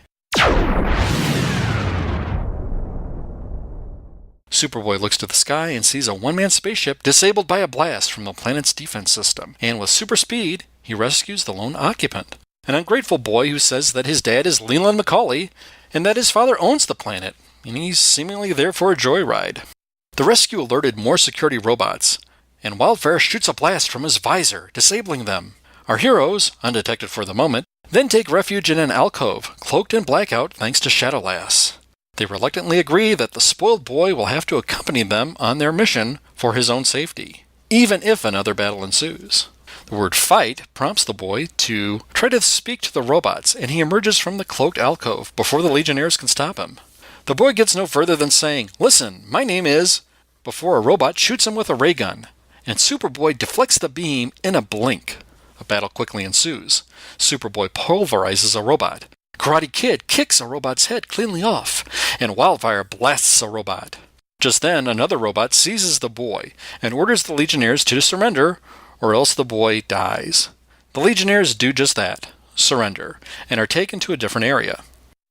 Superboy looks to the sky and sees a one-man spaceship disabled by a blast from the planet's defense system, and with super speed, he rescues the lone occupant, an ungrateful boy who says that his dad is Leland McCauley and that his father owns the planet, and he's seemingly there for a joyride. The rescue alerted more security robots, and Wildfire shoots a blast from his visor, disabling them. Our heroes, undetected for the moment, then take refuge in an alcove, cloaked in blackout thanks to Shadowlass. They reluctantly agree that the spoiled boy will have to accompany them on their mission for his own safety, even if another battle ensues. The word fight prompts the boy to try to speak to the robots, and he emerges from the cloaked alcove before the Legionnaires can stop him. The boy gets no further than saying, "Listen, my name is," before a robot shoots him with a ray gun, and Superboy deflects the beam in a blink. A battle quickly ensues. Superboy pulverizes a robot. Karate Kid kicks a robot's head cleanly off, and Wildfire blasts a robot. Just then, another robot seizes the boy and orders the Legionnaires to surrender, or else the boy dies. The Legionnaires do just that, surrender, and are taken to a different area.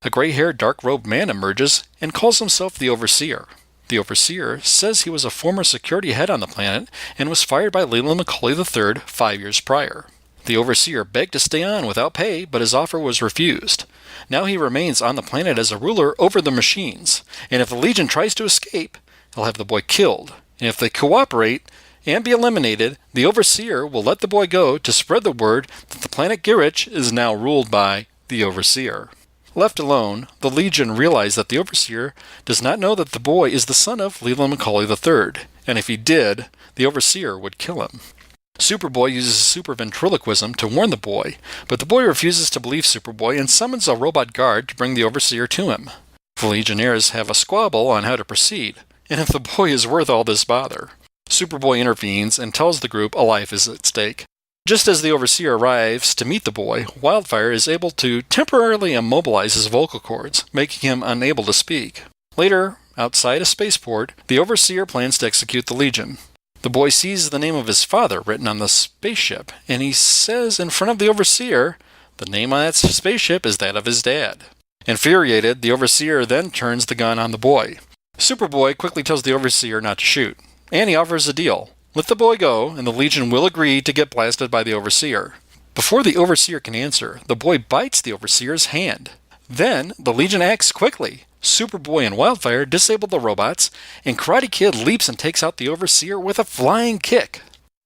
A gray-haired, dark-robed man emerges and calls himself the Overseer. The Overseer says he was a former security head on the planet and was fired by Leland McCauley III 5 years prior. The Overseer begged to stay on without pay, but his offer was refused. Now he remains on the planet as a ruler over the machines, and if the Legion tries to escape, he'll have the boy killed. And if they cooperate and be eliminated, the Overseer will let the boy go to spread the word that the planet Garich is now ruled by the Overseer. Left alone, the Legion realize that the Overseer does not know that the boy is the son of Leland McCauley III, and if he did, the Overseer would kill him. Superboy uses super ventriloquism to warn the boy, but the boy refuses to believe Superboy and summons a robot guard to bring the Overseer to him. The Legionnaires have a squabble on how to proceed, and if the boy is worth all this bother. Superboy intervenes and tells the group a life is at stake. Just as the Overseer arrives to meet the boy, Wildfire is able to temporarily immobilize his vocal cords, making him unable to speak. Later, outside a spaceport, the Overseer plans to execute the Legion. The boy sees the name of his father written on the spaceship, and he says in front of the Overseer, the name on that spaceship is that of his dad. Infuriated, the Overseer then turns the gun on the boy. Superboy quickly tells the Overseer not to shoot, and he offers a deal. Let the boy go, and the Legion will agree to get blasted by the Overseer. Before the Overseer can answer, the boy bites the Overseer's hand. Then, the Legion acts quickly. Superboy and Wildfire disable the robots, and Karate Kid leaps and takes out the Overseer with a flying kick.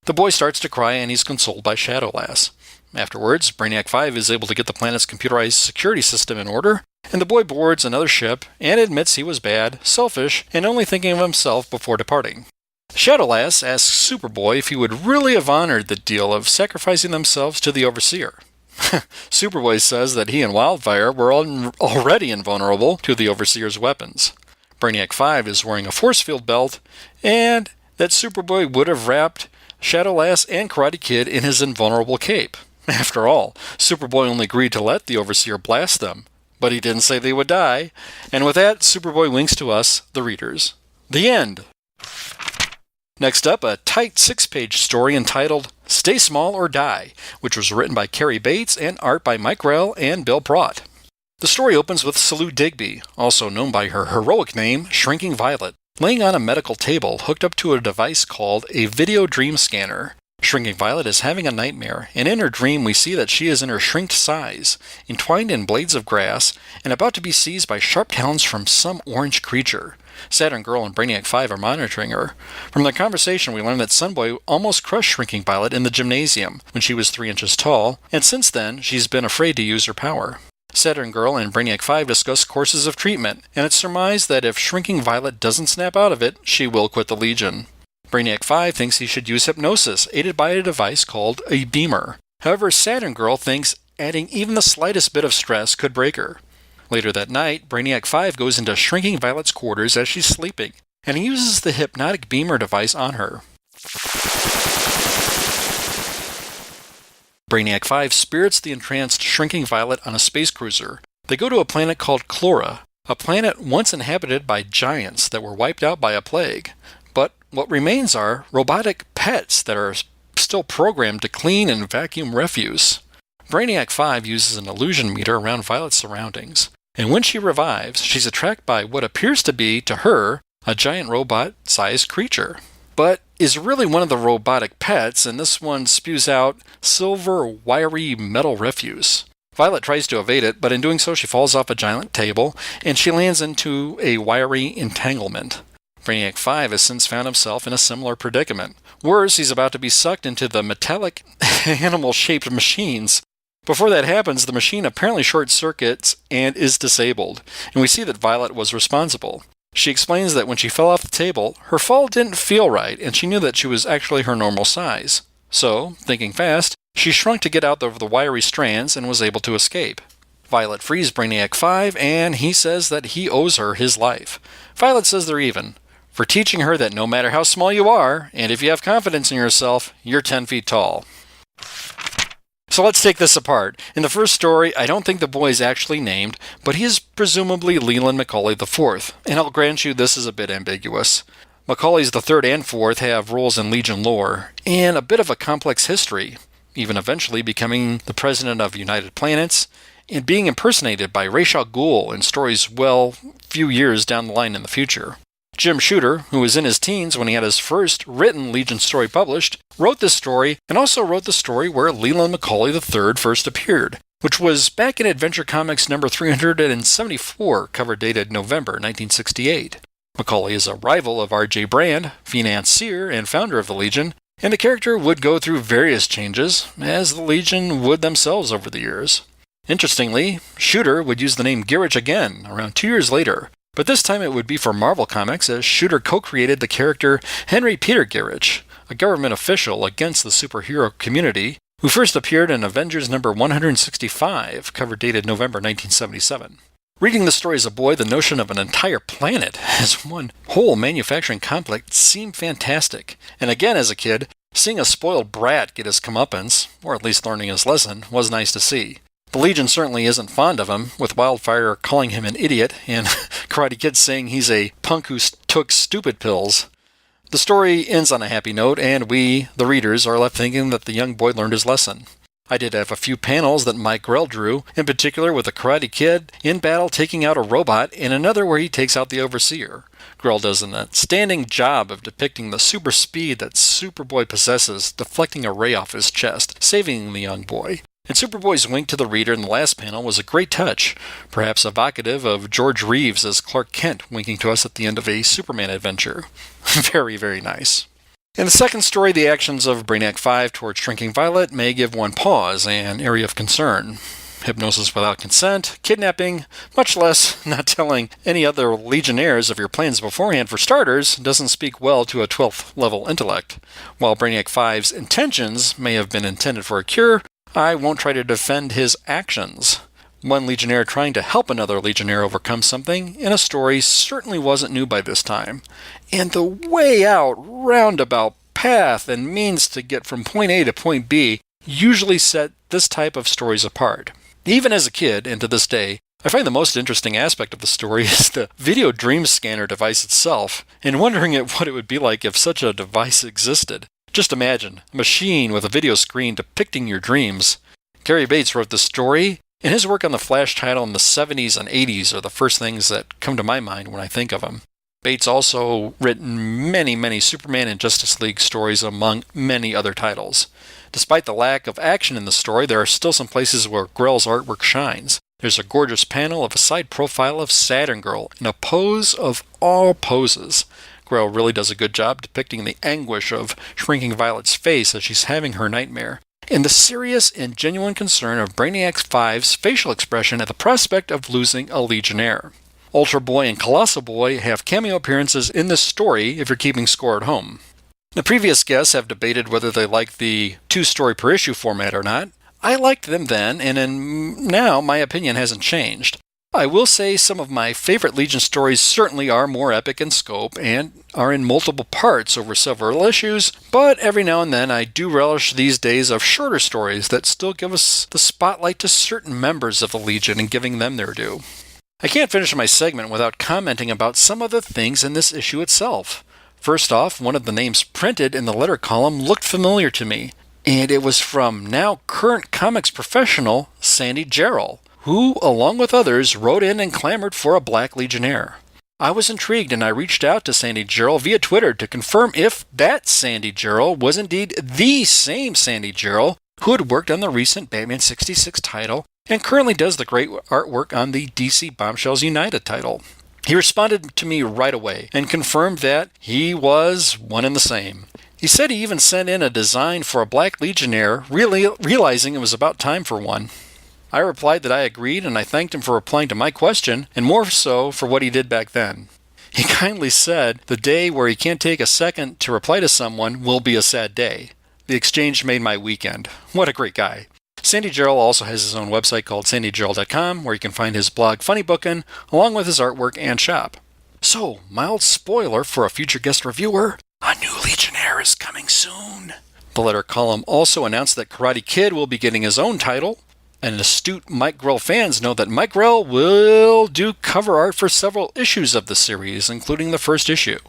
The boy starts to cry, and he's consoled by Shadowlass. Afterwards, Brainiac 5 is able to get the planet's computerized security system in order, and the boy boards another ship and admits he was bad, selfish, and only thinking of himself before departing. Shadowlass asks Superboy if he would really have honored the deal of sacrificing themselves to the Overseer. Superboy says that he and Wildfire were already invulnerable to the Overseer's weapons. Brainiac 5 is wearing a force field belt, and that Superboy would have wrapped Shadowlass and Karate Kid in his invulnerable cape. After all, Superboy only agreed to let the Overseer blast them, but he didn't say they would die. And with that, Superboy winks to us, the readers. The end. Next up, a tight 6-page story entitled Stay Small or Die, which was written by Carrie Bates and art by Mike Grell and Bill Pratt. The story opens with Salute Digby, also known by her heroic name, Shrinking Violet, laying on a medical table hooked up to a device called a video dream scanner. Shrinking Violet is having a nightmare, and in her dream we see that she is in her shrinked size, entwined in blades of grass, and about to be seized by sharp talons from some orange creature. Saturn Girl and Brainiac 5 are monitoring her. From their conversation we learn that Sunboy almost crushed Shrinking Violet in the gymnasium when she was 3 inches tall, and since then she's been afraid to use her power. Saturn Girl and Brainiac 5 discuss courses of treatment, and it's surmised that if Shrinking Violet doesn't snap out of it, she will quit the Legion. Brainiac 5 thinks he should use hypnosis, aided by a device called a beamer. However, Saturn Girl thinks adding even the slightest bit of stress could break her. Later that night, Brainiac 5 goes into Shrinking Violet's quarters as she's sleeping, and he uses the hypnotic beamer device on her. Brainiac 5 spirits the entranced Shrinking Violet on a space cruiser. They go to a planet called Chlora, a planet once inhabited by giants that were wiped out by a plague. But what remains are robotic pets that are still programmed to clean and vacuum refuse. Brainiac 5 uses an illusion meter around Violet's surroundings, and when she revives, she's attracted by what appears to be, to her, a giant robot-sized creature. But is really one of the robotic pets, and this one spews out silver, wiry metal refuse. Violet tries to evade it, but in doing so she falls off a giant table, and she lands into a wiry entanglement. Brainiac 5 has since found himself in a similar predicament. Worse, he's about to be sucked into the metallic, animal-shaped machines. Before that happens, the machine apparently short-circuits and is disabled, and we see that Violet was responsible. She explains that when she fell off the table, her fall didn't feel right, and she knew that she was actually her normal size. So, thinking fast, she shrunk to get out of the wiry strands and was able to escape. Violet frees Brainiac 5, and he says that he owes her his life. Violet says they're even, for teaching her that no matter how small you are, and if you have confidence in yourself, you're 10 feet tall. So let's take this apart. In the first story, I don't think the boy is actually named, but he is presumably Leland Macaulay IV, and I'll grant you this is a bit ambiguous. Macaulay's the third and fourth have roles in Legion lore, and a bit of a complex history, even eventually becoming the president of United Planets, and being impersonated by Ra's al Ghul in stories, well, few years down the line in the future. Jim Shooter, who was in his teens when he had his first written Legion story published, wrote this story and also wrote the story where Leland Macaulay III first appeared, which was back in Adventure Comics number 374, cover dated November 1968. Macaulay is a rival of R.J. Brand, financier and founder of the Legion, and the character would go through various changes, as the Legion would themselves over the years. Interestingly, Shooter would use the name Garrich again around 2 years later, but this time it would be for Marvel Comics, as Shooter co-created the character Henry Peter Garrich, a government official against the superhero community, who first appeared in Avengers number 165, cover dated November 1977. Reading the story as a boy, the notion of an entire planet as one whole manufacturing complex seemed fantastic. And again, as a kid, seeing a spoiled brat get his comeuppance, or at least learning his lesson, was nice to see. The Legion certainly isn't fond of him, with Wildfire calling him an idiot and Karate Kid saying he's a punk who took stupid pills. The story ends on a happy note, and we, the readers, are left thinking that the young boy learned his lesson. I did have a few panels that Mike Grell drew, in particular with the Karate Kid in battle taking out a robot, and another where he takes out the Overseer. Grell does an outstanding job of depicting the super speed that Superboy possesses, deflecting a ray off his chest, saving the young boy. And Superboy's wink to the reader in the last panel was a great touch, perhaps evocative of George Reeves as Clark Kent winking to us at the end of a Superman adventure. Very, very nice. In the second story, the actions of Brainiac 5 towards Shrinking Violet may give one pause, an area of concern. Hypnosis without consent, kidnapping, much less not telling any other Legionnaires of your plans beforehand for starters, doesn't speak well to a 12th level intellect. While Brainiac 5's intentions may have been intended for a cure, I won't try to defend his actions. One Legionnaire trying to help another Legionnaire overcome something in a story certainly wasn't new by this time. And the way out, roundabout path and means to get from point A to point B usually set this type of stories apart. Even as a kid, and to this day, I find the most interesting aspect of the story is the video dream scanner device itself, and wondering what it would be like if such a device existed. Just imagine, a machine with a video screen depicting your dreams. Gary Bates wrote the story, and his work on the Flash title in the 70s and 80s are the first things that come to my mind when I think of him. Bates also written many Superman and Justice League stories among many other titles. Despite the lack of action in the story, there are still some places where Grell's artwork shines. There's a gorgeous panel of a side profile of Saturn Girl in a pose of all poses. Grell really does a good job depicting the anguish of Shrinking Violet's face as she's having her nightmare, and the serious and genuine concern of Brainiac 5's facial expression at the prospect of losing a Legionnaire. Ultra Boy and Colossal Boy have cameo appearances in this story if you're keeping score at home. The previous guests have debated whether they like the 2-story per issue format or not. I liked them then, and now my opinion hasn't changed. I will say some of my favorite Legion stories certainly are more epic in scope and are in multiple parts over several issues, but every now and then I do relish these days of shorter stories that still give us the spotlight to certain members of the Legion and giving them their due. I can't finish my segment without commenting about some of the things in this issue itself. First off, one of the names printed in the letter column looked familiar to me, and it was from now current comics professional Sandy Jarrell, who, along with others, wrote in and clamored for a Black Legionnaire. I was intrigued, and I reached out to Sandy Jarrell via Twitter to confirm if that Sandy Jarrell was indeed the same Sandy Jarrell who had worked on the recent Batman 66 title and currently does the great artwork on the DC Bombshells United title. He responded to me right away and confirmed that he was one and the same. He said he even sent in a design for a Black Legionnaire, really realizing it was about time for one. I replied that I agreed, and I thanked him for replying to my question, and more so for what he did back then. He kindly said, "The day where he can't take a second to reply to someone will be a sad day." The exchange made my weekend. What a great guy. Sandy Jarrell also has his own website called sandyjarrell.com, where you can find his blog Funny Bookin', along with his artwork and shop. So, mild spoiler for a future guest reviewer, a new Legionnaire is coming soon. The letter column also announced that Karate Kid will be getting his own title, and astute Mike Grell fans know that Mike Grell will do cover art for several issues of the series, including the first issue.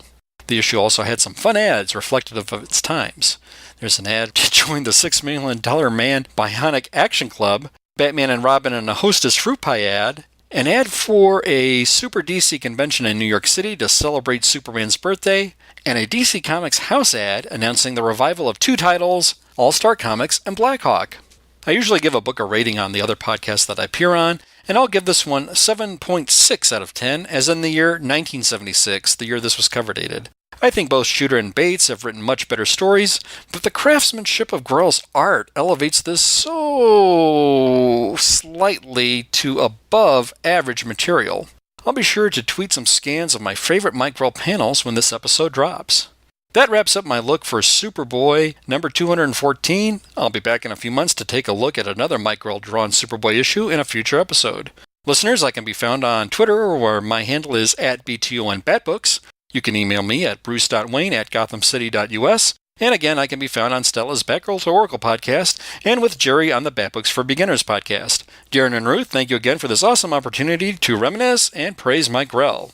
The issue also had some fun ads reflective of its times. There's an ad to join the $6 Million Man Bionic Action Club, Batman and Robin and a Hostess fruit pie ad, an ad for a Super DC convention in New York City to celebrate Superman's birthday, and a DC Comics house ad announcing the revival of 2 titles, All-Star Comics and Blackhawk. I usually give a book a rating on the other podcasts that I appear on, and I'll give this one 7.6 out of 10, as in the year 1976, the year this was cover dated. I think both Shooter and Bates have written much better stories, but the craftsmanship of Grell's art elevates this so slightly to above average material. I'll be sure to tweet some scans of my favorite Mike Grell panels when this episode drops. That wraps up my look for Superboy number 214. I'll be back in a few months to take a look at another Mike Grell drawn Superboy issue in a future episode. Listeners, I can be found on Twitter, where my handle is @BTONBatBooks. You can email me at bruce.wayne@gothamcity.us. And again, I can be found on Stella's Batgirl to Oracle podcast and with Jerry on the Batbooks for Beginners podcast. Darren and Ruth, thank you again for this awesome opportunity to reminisce and praise Mike Grell.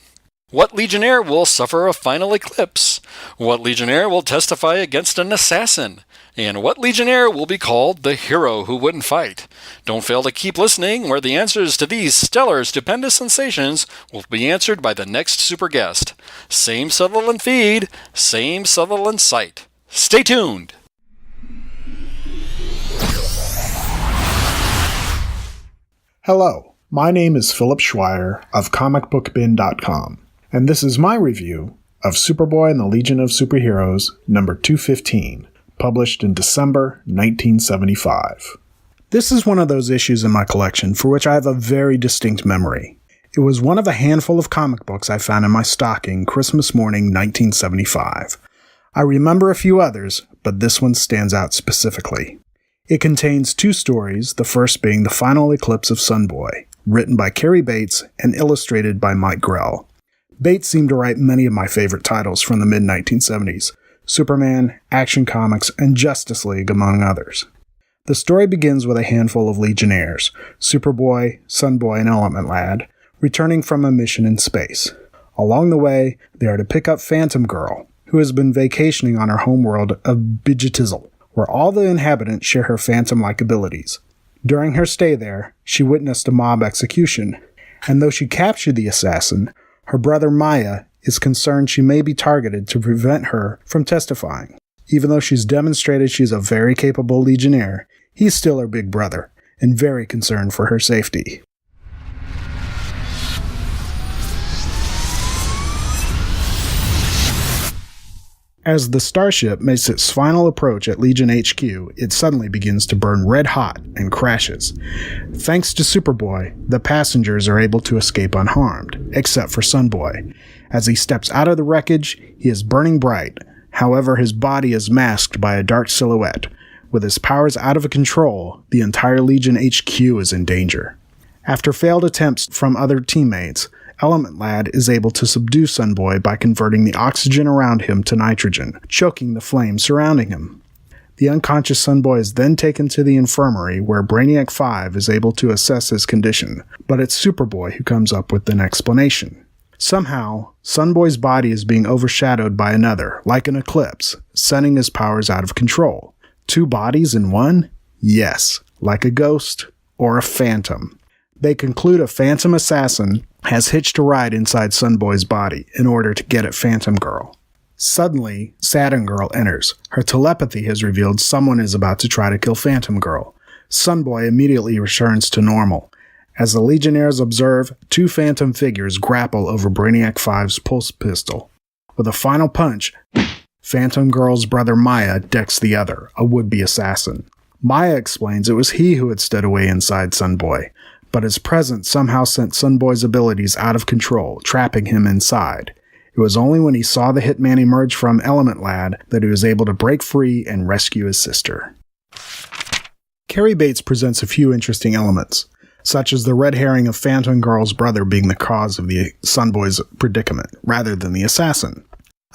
What Legionnaire will suffer a final eclipse? What Legionnaire will testify against an assassin? And what Legionnaire will be called the hero who wouldn't fight? Don't fail to keep listening, where the answers to these stellar, stupendous sensations will be answered by the next super guest. Same Sutherland feed, same Sutherland site. Stay tuned! Hello, my name is Philip Schweier of comicbookbin.com, and this is my review of Superboy and the Legion of Superheroes number 215, published in December 1975. This is one of those issues in my collection for which I have a very distinct memory. It was one of a handful of comic books I found in my stocking Christmas morning 1975. I remember a few others, but this one stands out specifically. It contains two stories, the first being The Final Eclipse of Sunboy, written by Cary Bates and illustrated by Mike Grell. Bates seemed to write many of my favorite titles from the mid-1970s, Superman, Action Comics, and Justice League, among others. The story begins with a handful of Legionnaires, Superboy, Sunboy, and Element Lad, returning from a mission in space. Along the way, they are to pick up Phantom Girl, who has been vacationing on her homeworld of Bidgetizzle, where all the inhabitants share her phantom-like abilities. During her stay there, she witnessed a mob execution, and though she captured the assassin, her brother Maya is concerned she may be targeted to prevent her from testifying. Even though she's demonstrated she's a very capable Legionnaire, he's still her big brother, and very concerned for her safety. As the starship makes its final approach at Legion HQ, it suddenly begins to burn red hot and crashes. Thanks to Superboy, the passengers are able to escape unharmed, except for Sunboy. As he steps out of the wreckage, he is burning bright. However, his body is masked by a dark silhouette. With his powers out of control, the entire Legion HQ is in danger. After failed attempts from other teammates, Element Lad is able to subdue Sunboy by converting the oxygen around him to nitrogen, choking the flames surrounding him. The unconscious Sunboy is then taken to the infirmary, where Brainiac 5 is able to assess his condition, but it's Superboy who comes up with an explanation. Somehow, Sunboy's body is being overshadowed by another, like an eclipse, sending his powers out of control. Two bodies in one? Yes, like a ghost or a phantom. They conclude a phantom assassin has hitched a ride inside Sunboy's body in order to get at Phantom Girl. Suddenly, Saturn Girl enters. Her telepathy has revealed someone is about to try to kill Phantom Girl. Sunboy immediately returns to normal. As the Legionnaires observe, two phantom figures grapple over Brainiac 5's pulse pistol. With a final punch, Phantom Girl's brother Maya decks the other, a would-be assassin. Maya explains it was he who had stood away inside Sunboy, but his presence somehow sent Sunboy's abilities out of control, trapping him inside. It was only when he saw the hitman emerge from Element Lad that he was able to break free and rescue his sister. Cary Bates presents a few interesting elements, such as the red herring of Phantom Girl's brother being the cause of the Sunboy's predicament, rather than the assassin.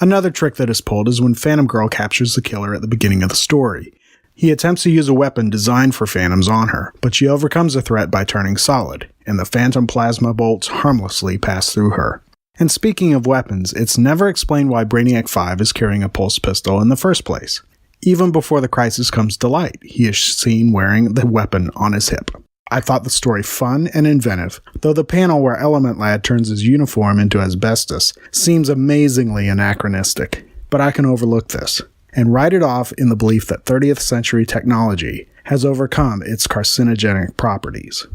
Another trick that is pulled is when Phantom Girl captures the killer at the beginning of the story. He attempts to use a weapon designed for phantoms on her, but she overcomes the threat by turning solid, and the phantom plasma bolts harmlessly pass through her. And speaking of weapons, it's never explained why Brainiac 5 is carrying a pulse pistol in the first place. Even before the crisis comes to light, he is seen wearing the weapon on his hip. I thought the story fun and inventive, though the panel where Element Lad turns his uniform into asbestos seems amazingly anachronistic. But I can overlook this and write it off in the belief that 30th century technology has overcome its carcinogenic properties.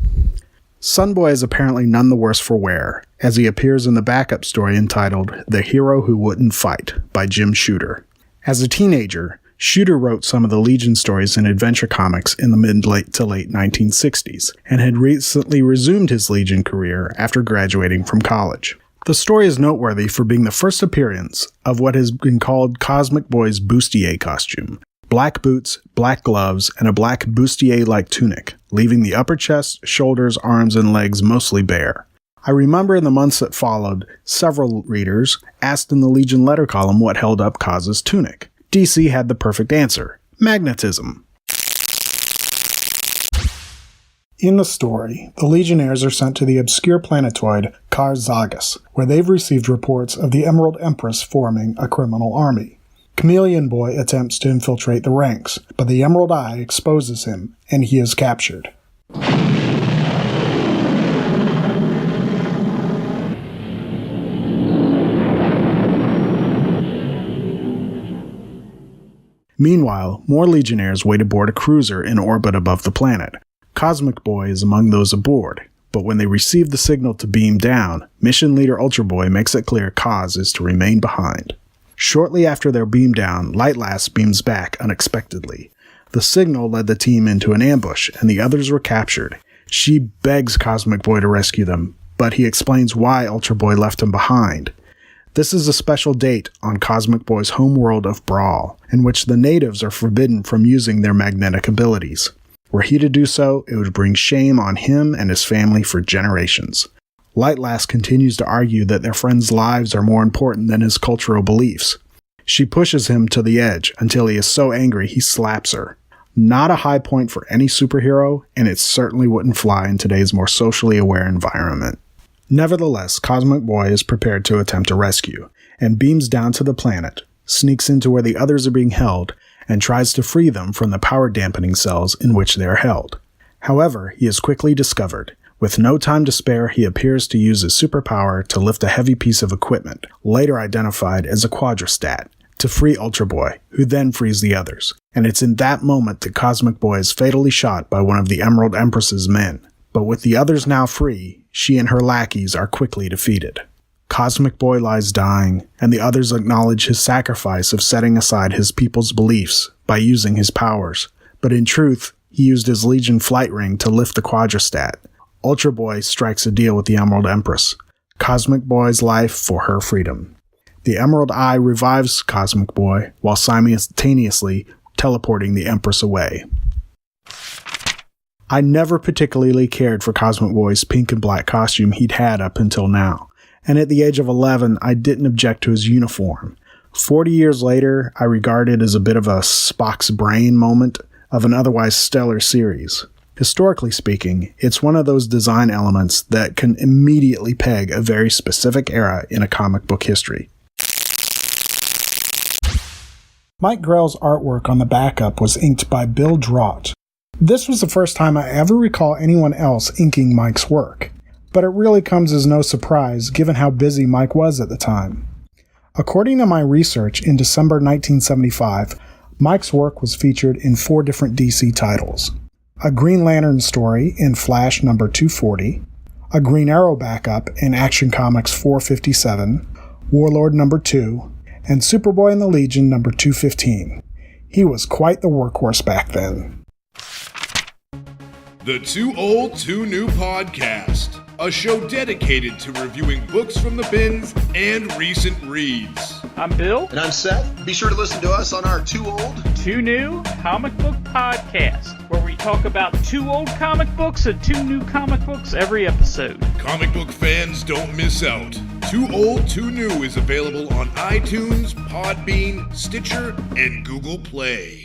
Sunboy is apparently none the worse for wear, as he appears in the backup story entitled The Hero Who Wouldn't Fight by Jim Shooter. As a teenager, Shooter wrote some of the Legion stories in Adventure Comics in the mid-late to late 1960s, and had recently resumed his Legion career after graduating from college. The story is noteworthy for being the first appearance of what has been called Cosmic Boy's bustier costume, black boots, black gloves, and a black bustier-like tunic, leaving the upper chest, shoulders, arms, and legs mostly bare. I remember in the months that followed, several readers asked in the Legion letter column what held up Kaz's tunic. DC had the perfect answer: magnetism. In the story, the Legionnaires are sent to the obscure planetoid Karnes, where they've received reports of the Emerald Empress forming a criminal army. Chameleon Boy attempts to infiltrate the ranks, but the Emerald Eye exposes him, and he is captured. Meanwhile, more Legionnaires wait aboard a cruiser in orbit above the planet. Cosmic Boy is among those aboard, but when they receive the signal to beam down, mission leader Ultra Boy makes it clear Kaz is to remain behind. Shortly after they're beamed down, Lightlass beams back unexpectedly. The signal led the team into an ambush, and the others were captured. She begs Cosmic Boy to rescue them, but he explains why Ultra Boy left him behind. This is a special date on Cosmic Boy's homeworld of Brawl, in which the natives are forbidden from using their magnetic abilities. Were he to do so, it would bring shame on him and his family for generations. Lightlass continues to argue that their friends' lives are more important than his cultural beliefs. She pushes him to the edge until he is so angry he slaps her. Not a high point for any superhero, and it certainly wouldn't fly in today's more socially aware environment. Nevertheless, Cosmic Boy is prepared to attempt a rescue, and beams down to the planet, sneaks into where the others are being held, and tries to free them from the power dampening cells in which they are held. However, he is quickly discovered. With no time to spare, he appears to use his superpower to lift a heavy piece of equipment, later identified as a quadrastat, to free Ultra Boy, who then frees the others. And it's in that moment that Cosmic Boy is fatally shot by one of the Emerald Empress's men. But with the others now free, she and her lackeys are quickly defeated. Cosmic Boy lies dying, and the others acknowledge his sacrifice of setting aside his people's beliefs by using his powers. But in truth, he used his Legion flight ring to lift the quadrastat. Ultra Boy strikes a deal with the Emerald Empress. Cosmic Boy's life for her freedom. The Emerald Eye revives Cosmic Boy while simultaneously teleporting the Empress away. I never particularly cared for Cosmic Boy's pink and black costume he'd had up until now, and at the age of 11, I didn't object to his uniform. 40 years later, I regard it as a bit of a Spock's brain moment of an otherwise stellar series. Historically speaking, it's one of those design elements that can immediately peg a very specific era in a comic book history. Mike Grell's artwork on the backup was inked by Bill Draught. This was the first time I ever recall anyone else inking Mike's work, but it really comes as no surprise given how busy Mike was at the time. According to my research, in December 1975, Mike's work was featured in 4 different DC titles: a Green Lantern story in Flash number 240, a Green Arrow backup in Action Comics 457, Warlord number 2, and Superboy and the Legion number 215. He was quite the workhorse back then. The Too Old, Too New podcast, a show dedicated to reviewing books from the bins and recent reads. I'm Bill. And I'm Seth. Be sure to listen to us on our Too Old, Too New comic book podcast, where we talk about 2 old comic books and 2 new comic books every episode. Comic book fans, don't miss out. Too Old, Too New is available on iTunes, Podbean, Stitcher, and Google Play.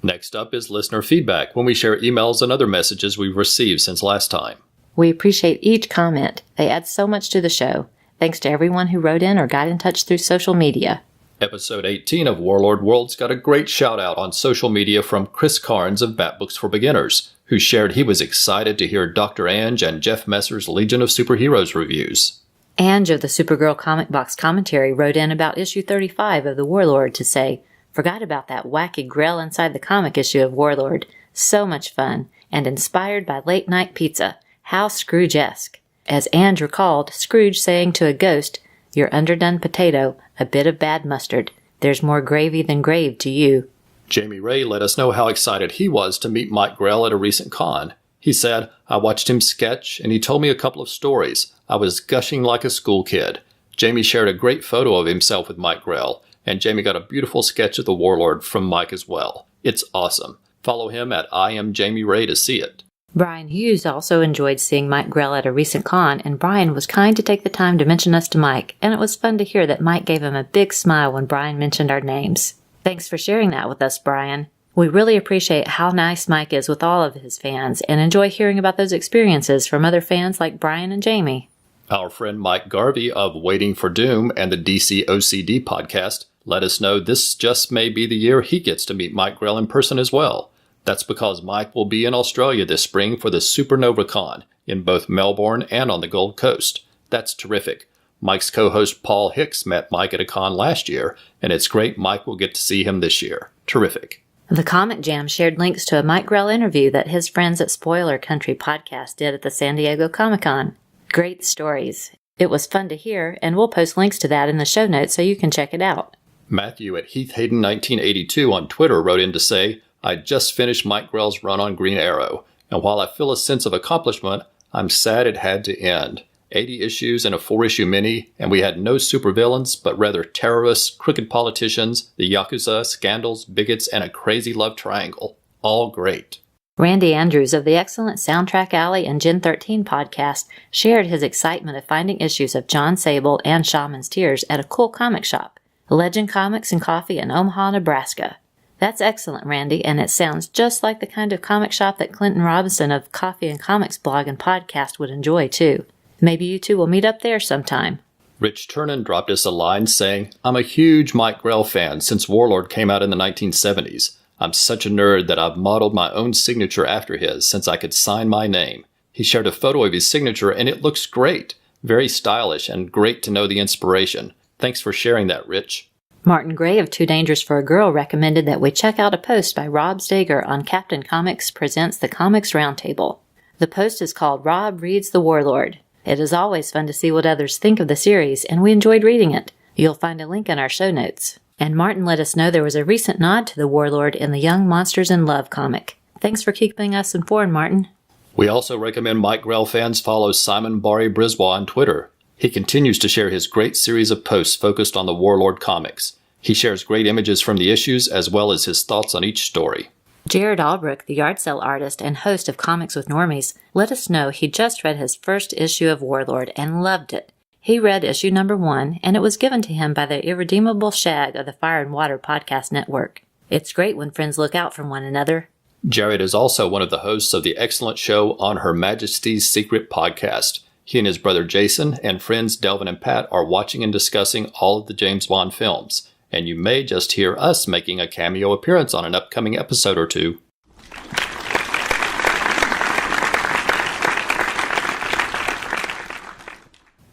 Next up is listener feedback, when we share emails and other messages we've received since last time. We appreciate each comment. They add so much to the show. Thanks to everyone who wrote in or got in touch through social media. Episode 18 of Warlord Worlds got a great shout out on social media from Chris Karnes of Bat Books for Beginners, who shared he was excited to hear Dr. Ange and Jeff Messer's Legion of Superheroes reviews. Ange of the Supergirl Comic Box Commentary wrote in about issue 35 of the Warlord to say, "Forgot about that wacky Grell inside the comic issue of Warlord. So much fun, and inspired by late night pizza. How Scrooge-esque." As Ange recalled, Scrooge saying to a ghost, "Your underdone potato, a bit of bad mustard. There's more gravy than grave to you." Jamie Ray let us know how excited he was to meet Mike Grell at a recent con. He said, "I watched him sketch, and he told me a couple of stories. I was gushing like a school kid. Jamie shared a great photo of himself with Mike Grell, and Jamie got a beautiful sketch of the Warlord from Mike as well. It's awesome. Follow him at I am Jamie Ray to see it. Brian Hughes also enjoyed seeing Mike Grell at a recent con, and Brian was kind to take the time to mention us to Mike, and it was fun to hear that Mike gave him a big smile when Brian mentioned our names. Thanks for sharing that with us, Brian. We really appreciate how nice Mike is with all of his fans, and enjoy hearing about those experiences from other fans like Brian and Jamie. Our friend Mike Garvey of Waiting for Doom and the DC OCD podcast let us know this just may be the year he gets to meet Mike Grell in person as well. That's because Mike will be in Australia this spring for the Supernova Con in both Melbourne and on the Gold Coast. That's terrific. Mike's co-host Paul Hicks met Mike at a con last year, and it's great Mike will get to see him this year. Terrific. The Comic Jam shared links to a Mike Grell interview that his friends at Spoiler Country Podcast did at the San Diego Comic-Con. Great stories. It was fun to hear, and we'll post links to that in the show notes so you can check it out. Matthew at Heath Hayden 1982 on Twitter wrote in to say, I just finished Mike Grell's run on Green Arrow, and while I feel a sense of accomplishment, I'm sad it had to end. 80 issues and a 4-issue mini, and we had no supervillains, but rather terrorists, crooked politicians, the Yakuza, scandals, bigots, and a crazy love triangle. All great. Randy Andrews of the excellent Soundtrack Alley and Gen 13 podcast shared his excitement of finding issues of John Sable and Shaman's Tears at a cool comic shop, Legend Comics and Coffee in Omaha, Nebraska. That's excellent, Randy, and it sounds just like the kind of comic shop that Clinton Robinson of Coffee and Comics blog and podcast would enjoy, too. Maybe you two will meet up there sometime. Rich Turnan dropped us a line saying, I'm a huge Mike Grell fan since Warlord came out in the 1970s. I'm such a nerd that I've modeled my own signature after his since I could sign my name. He shared a photo of his signature and it looks great. Very stylish and great to know the inspiration. Thanks for sharing that, Rich. Martin Gray of Too Dangerous for a Girl recommended that we check out a post by Rob Steger on Captain Comics Presents the Comics Roundtable. The post is called Rob Reads the Warlord. It is always fun to see what others think of the series, and we enjoyed reading it. You'll find a link in our show notes. And Martin let us know there was a recent nod to the Warlord in the Young Monsters in Love comic. Thanks for keeping us informed, Martin. We also recommend Mike Grell fans follow Simon Bari Brisbois on Twitter. He continues to share his great series of posts focused on the Warlord comics. He shares great images from the issues as well as his thoughts on each story. Jared Albrook, the yard sale artist and host of Comics with Normies, let us know he just read his first issue of Warlord and loved it. He read issue number 1, and it was given to him by the irredeemable Shag of the Fire and Water Podcast Network. It's great when friends look out for one another. Jared is also one of the hosts of the excellent show On Her Majesty's Secret podcast. He and his brother Jason and friends Delvin and Pat are watching and discussing all of the James Bond films, and you may just hear us making a cameo appearance on an upcoming episode or two.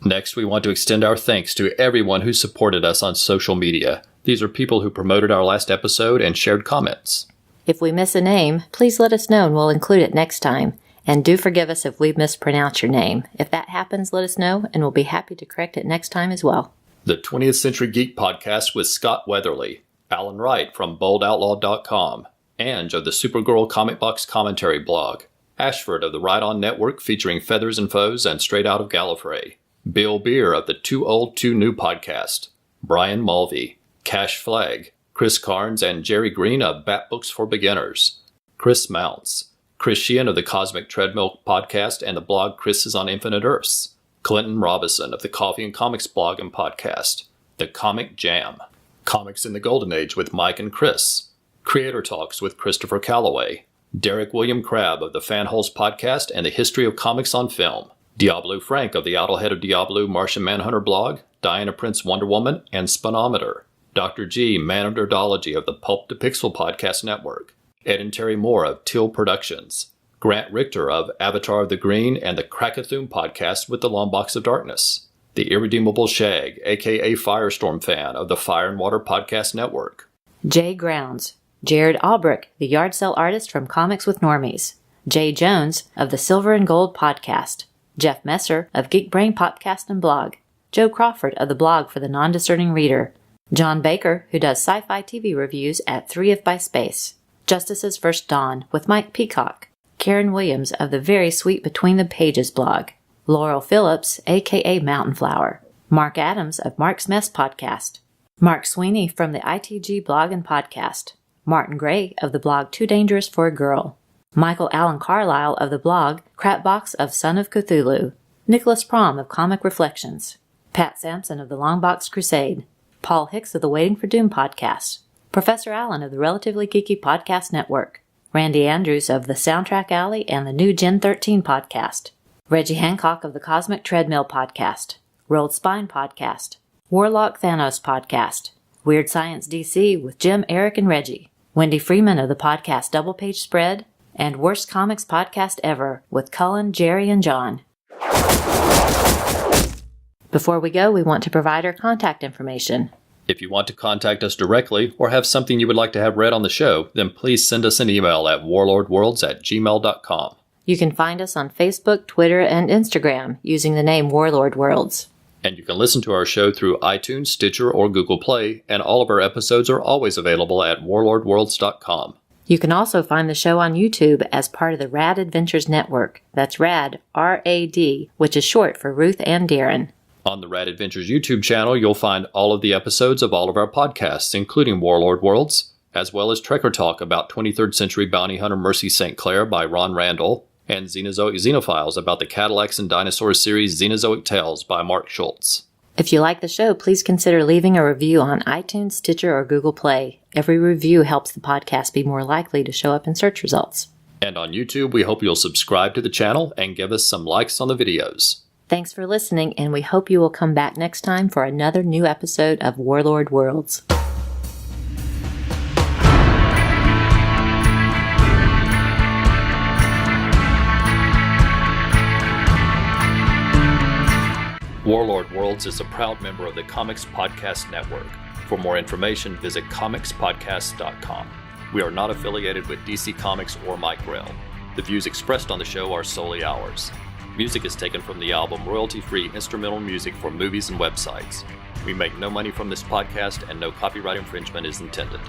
Next, we want to extend our thanks to everyone who supported us on social media. These are people who promoted our last episode and shared comments. If we miss a name, please let us know and we'll include it next time. And do forgive us if we mispronounce your name. If that happens, let us know, and we'll be happy to correct it next time as well. The 20th Century Geek Podcast with Scott Weatherly, Alan Wright from BoldOutlaw.com, Ange of the Supergirl Comic Box Commentary blog, Ashford of the Ride On Network featuring Feathers and Foes and Straight Out of Gallifrey, Bill Beer of the Too Old, Too New podcast, Brian Mulvey, Cash Flag, Chris Karnes and Jerry Green of Bat Books for Beginners, Chris Mounts, Chris Sheehan of the Cosmic Treadmill podcast and the blog Chris is on Infinite Earths, Clinton Robinson of the Coffee and Comics blog and podcast, The Comic Jam, Comics in the Golden Age with Mike and Chris, Creator Talks with Christopher Calloway, Derek William Crabb of the Fanholes podcast and the History of Comics on Film, Diablo Frank of the Idlehead of Diablo Martian Manhunter blog, Diana Prince Wonder Woman, and Spinometer, Dr. G, Man of Nerdology of the Pulp to Pixel podcast network, Ed and Terry Moore of Till Productions, Grant Richter of Avatar of the Green and the Krakathoon podcast with the Long Box of Darkness, the Irredeemable Shag, a.k.a. Firestorm fan of the Fire and Water podcast network, Jay Grounds, Jared Albrook, the yard sale artist from Comics with Normies, Jay Jones of the Silver and Gold podcast, Jeff Messer of Geek Brain podcast and blog, Joe Crawford of the blog for the non-discerning reader, John Baker, who does sci-fi TV reviews at 3 of By Space, Justice's First Dawn with Mike Peacock, Karen Williams of the very sweet Between the Pages blog, Laurel Phillips, a.k.a. Mountain Flower, Mark Adams of Mark's Mess Podcast, Mark Sweeney from the ITG blog and podcast, Martin Gray of the blog Too Dangerous for a Girl, Michael Allen Carlisle of the blog Crapbox of Son of Cthulhu, Nicholas Prom of Comic Reflections, Pat Sampson of the Longbox Crusade, Paul Hicks of the Waiting for Doom podcast, Professor Allen of the Relatively Geeky Podcast Network, Randy Andrews of the Soundtrack Alley and the new Gen 13 podcast, Reggie Hancock of the Cosmic Treadmill podcast, Rolled Spine podcast, Warlock Thanos podcast, Weird Science DC with Jim, Eric, and Reggie, Wendy Freeman of the podcast Double Page Spread, and Worst Comics Podcast Ever with Cullen, Jerry, and John. Before we go, we want to provide our contact information. If you want to contact us directly or have something you would like to have read on the show, then please send us an email at warlordworlds@gmail.com. You can find us on Facebook, Twitter, and Instagram using the name Warlord Worlds. And you can listen to our show through iTunes, Stitcher, or Google Play, and all of our episodes are always available at warlordworlds.com. You can also find the show on YouTube as part of the Rad Adventures Network. That's RAD, R-A-D, which is short for Ruth and Darren. On the Rad Adventures YouTube channel, you'll find all of the episodes of all of our podcasts, including Warlord Worlds, as well as Trekker Talk about 23rd Century Bounty Hunter Mercy St. Clair by Ron Randall, and Xenozoic Xenophiles about the Cadillacs and Dinosaurs series Xenozoic Tales by Mark Schultz. If you like the show, please consider leaving a review on iTunes, Stitcher, or Google Play. Every review helps the podcast be more likely to show up in search results. And on YouTube, we hope you'll subscribe to the channel and give us some likes on the videos. Thanks for listening, and we hope you will come back next time for another new episode of Warlord Worlds. Warlord Worlds is a proud member of the Comics Podcast Network. For more information, visit comicspodcast.com. We are not affiliated with DC Comics or Mike Grell. The views expressed on the show are solely ours. Music is taken from the album Royalty-Free Instrumental Music for Movies and Websites. We make no money from this podcast and no copyright infringement is intended.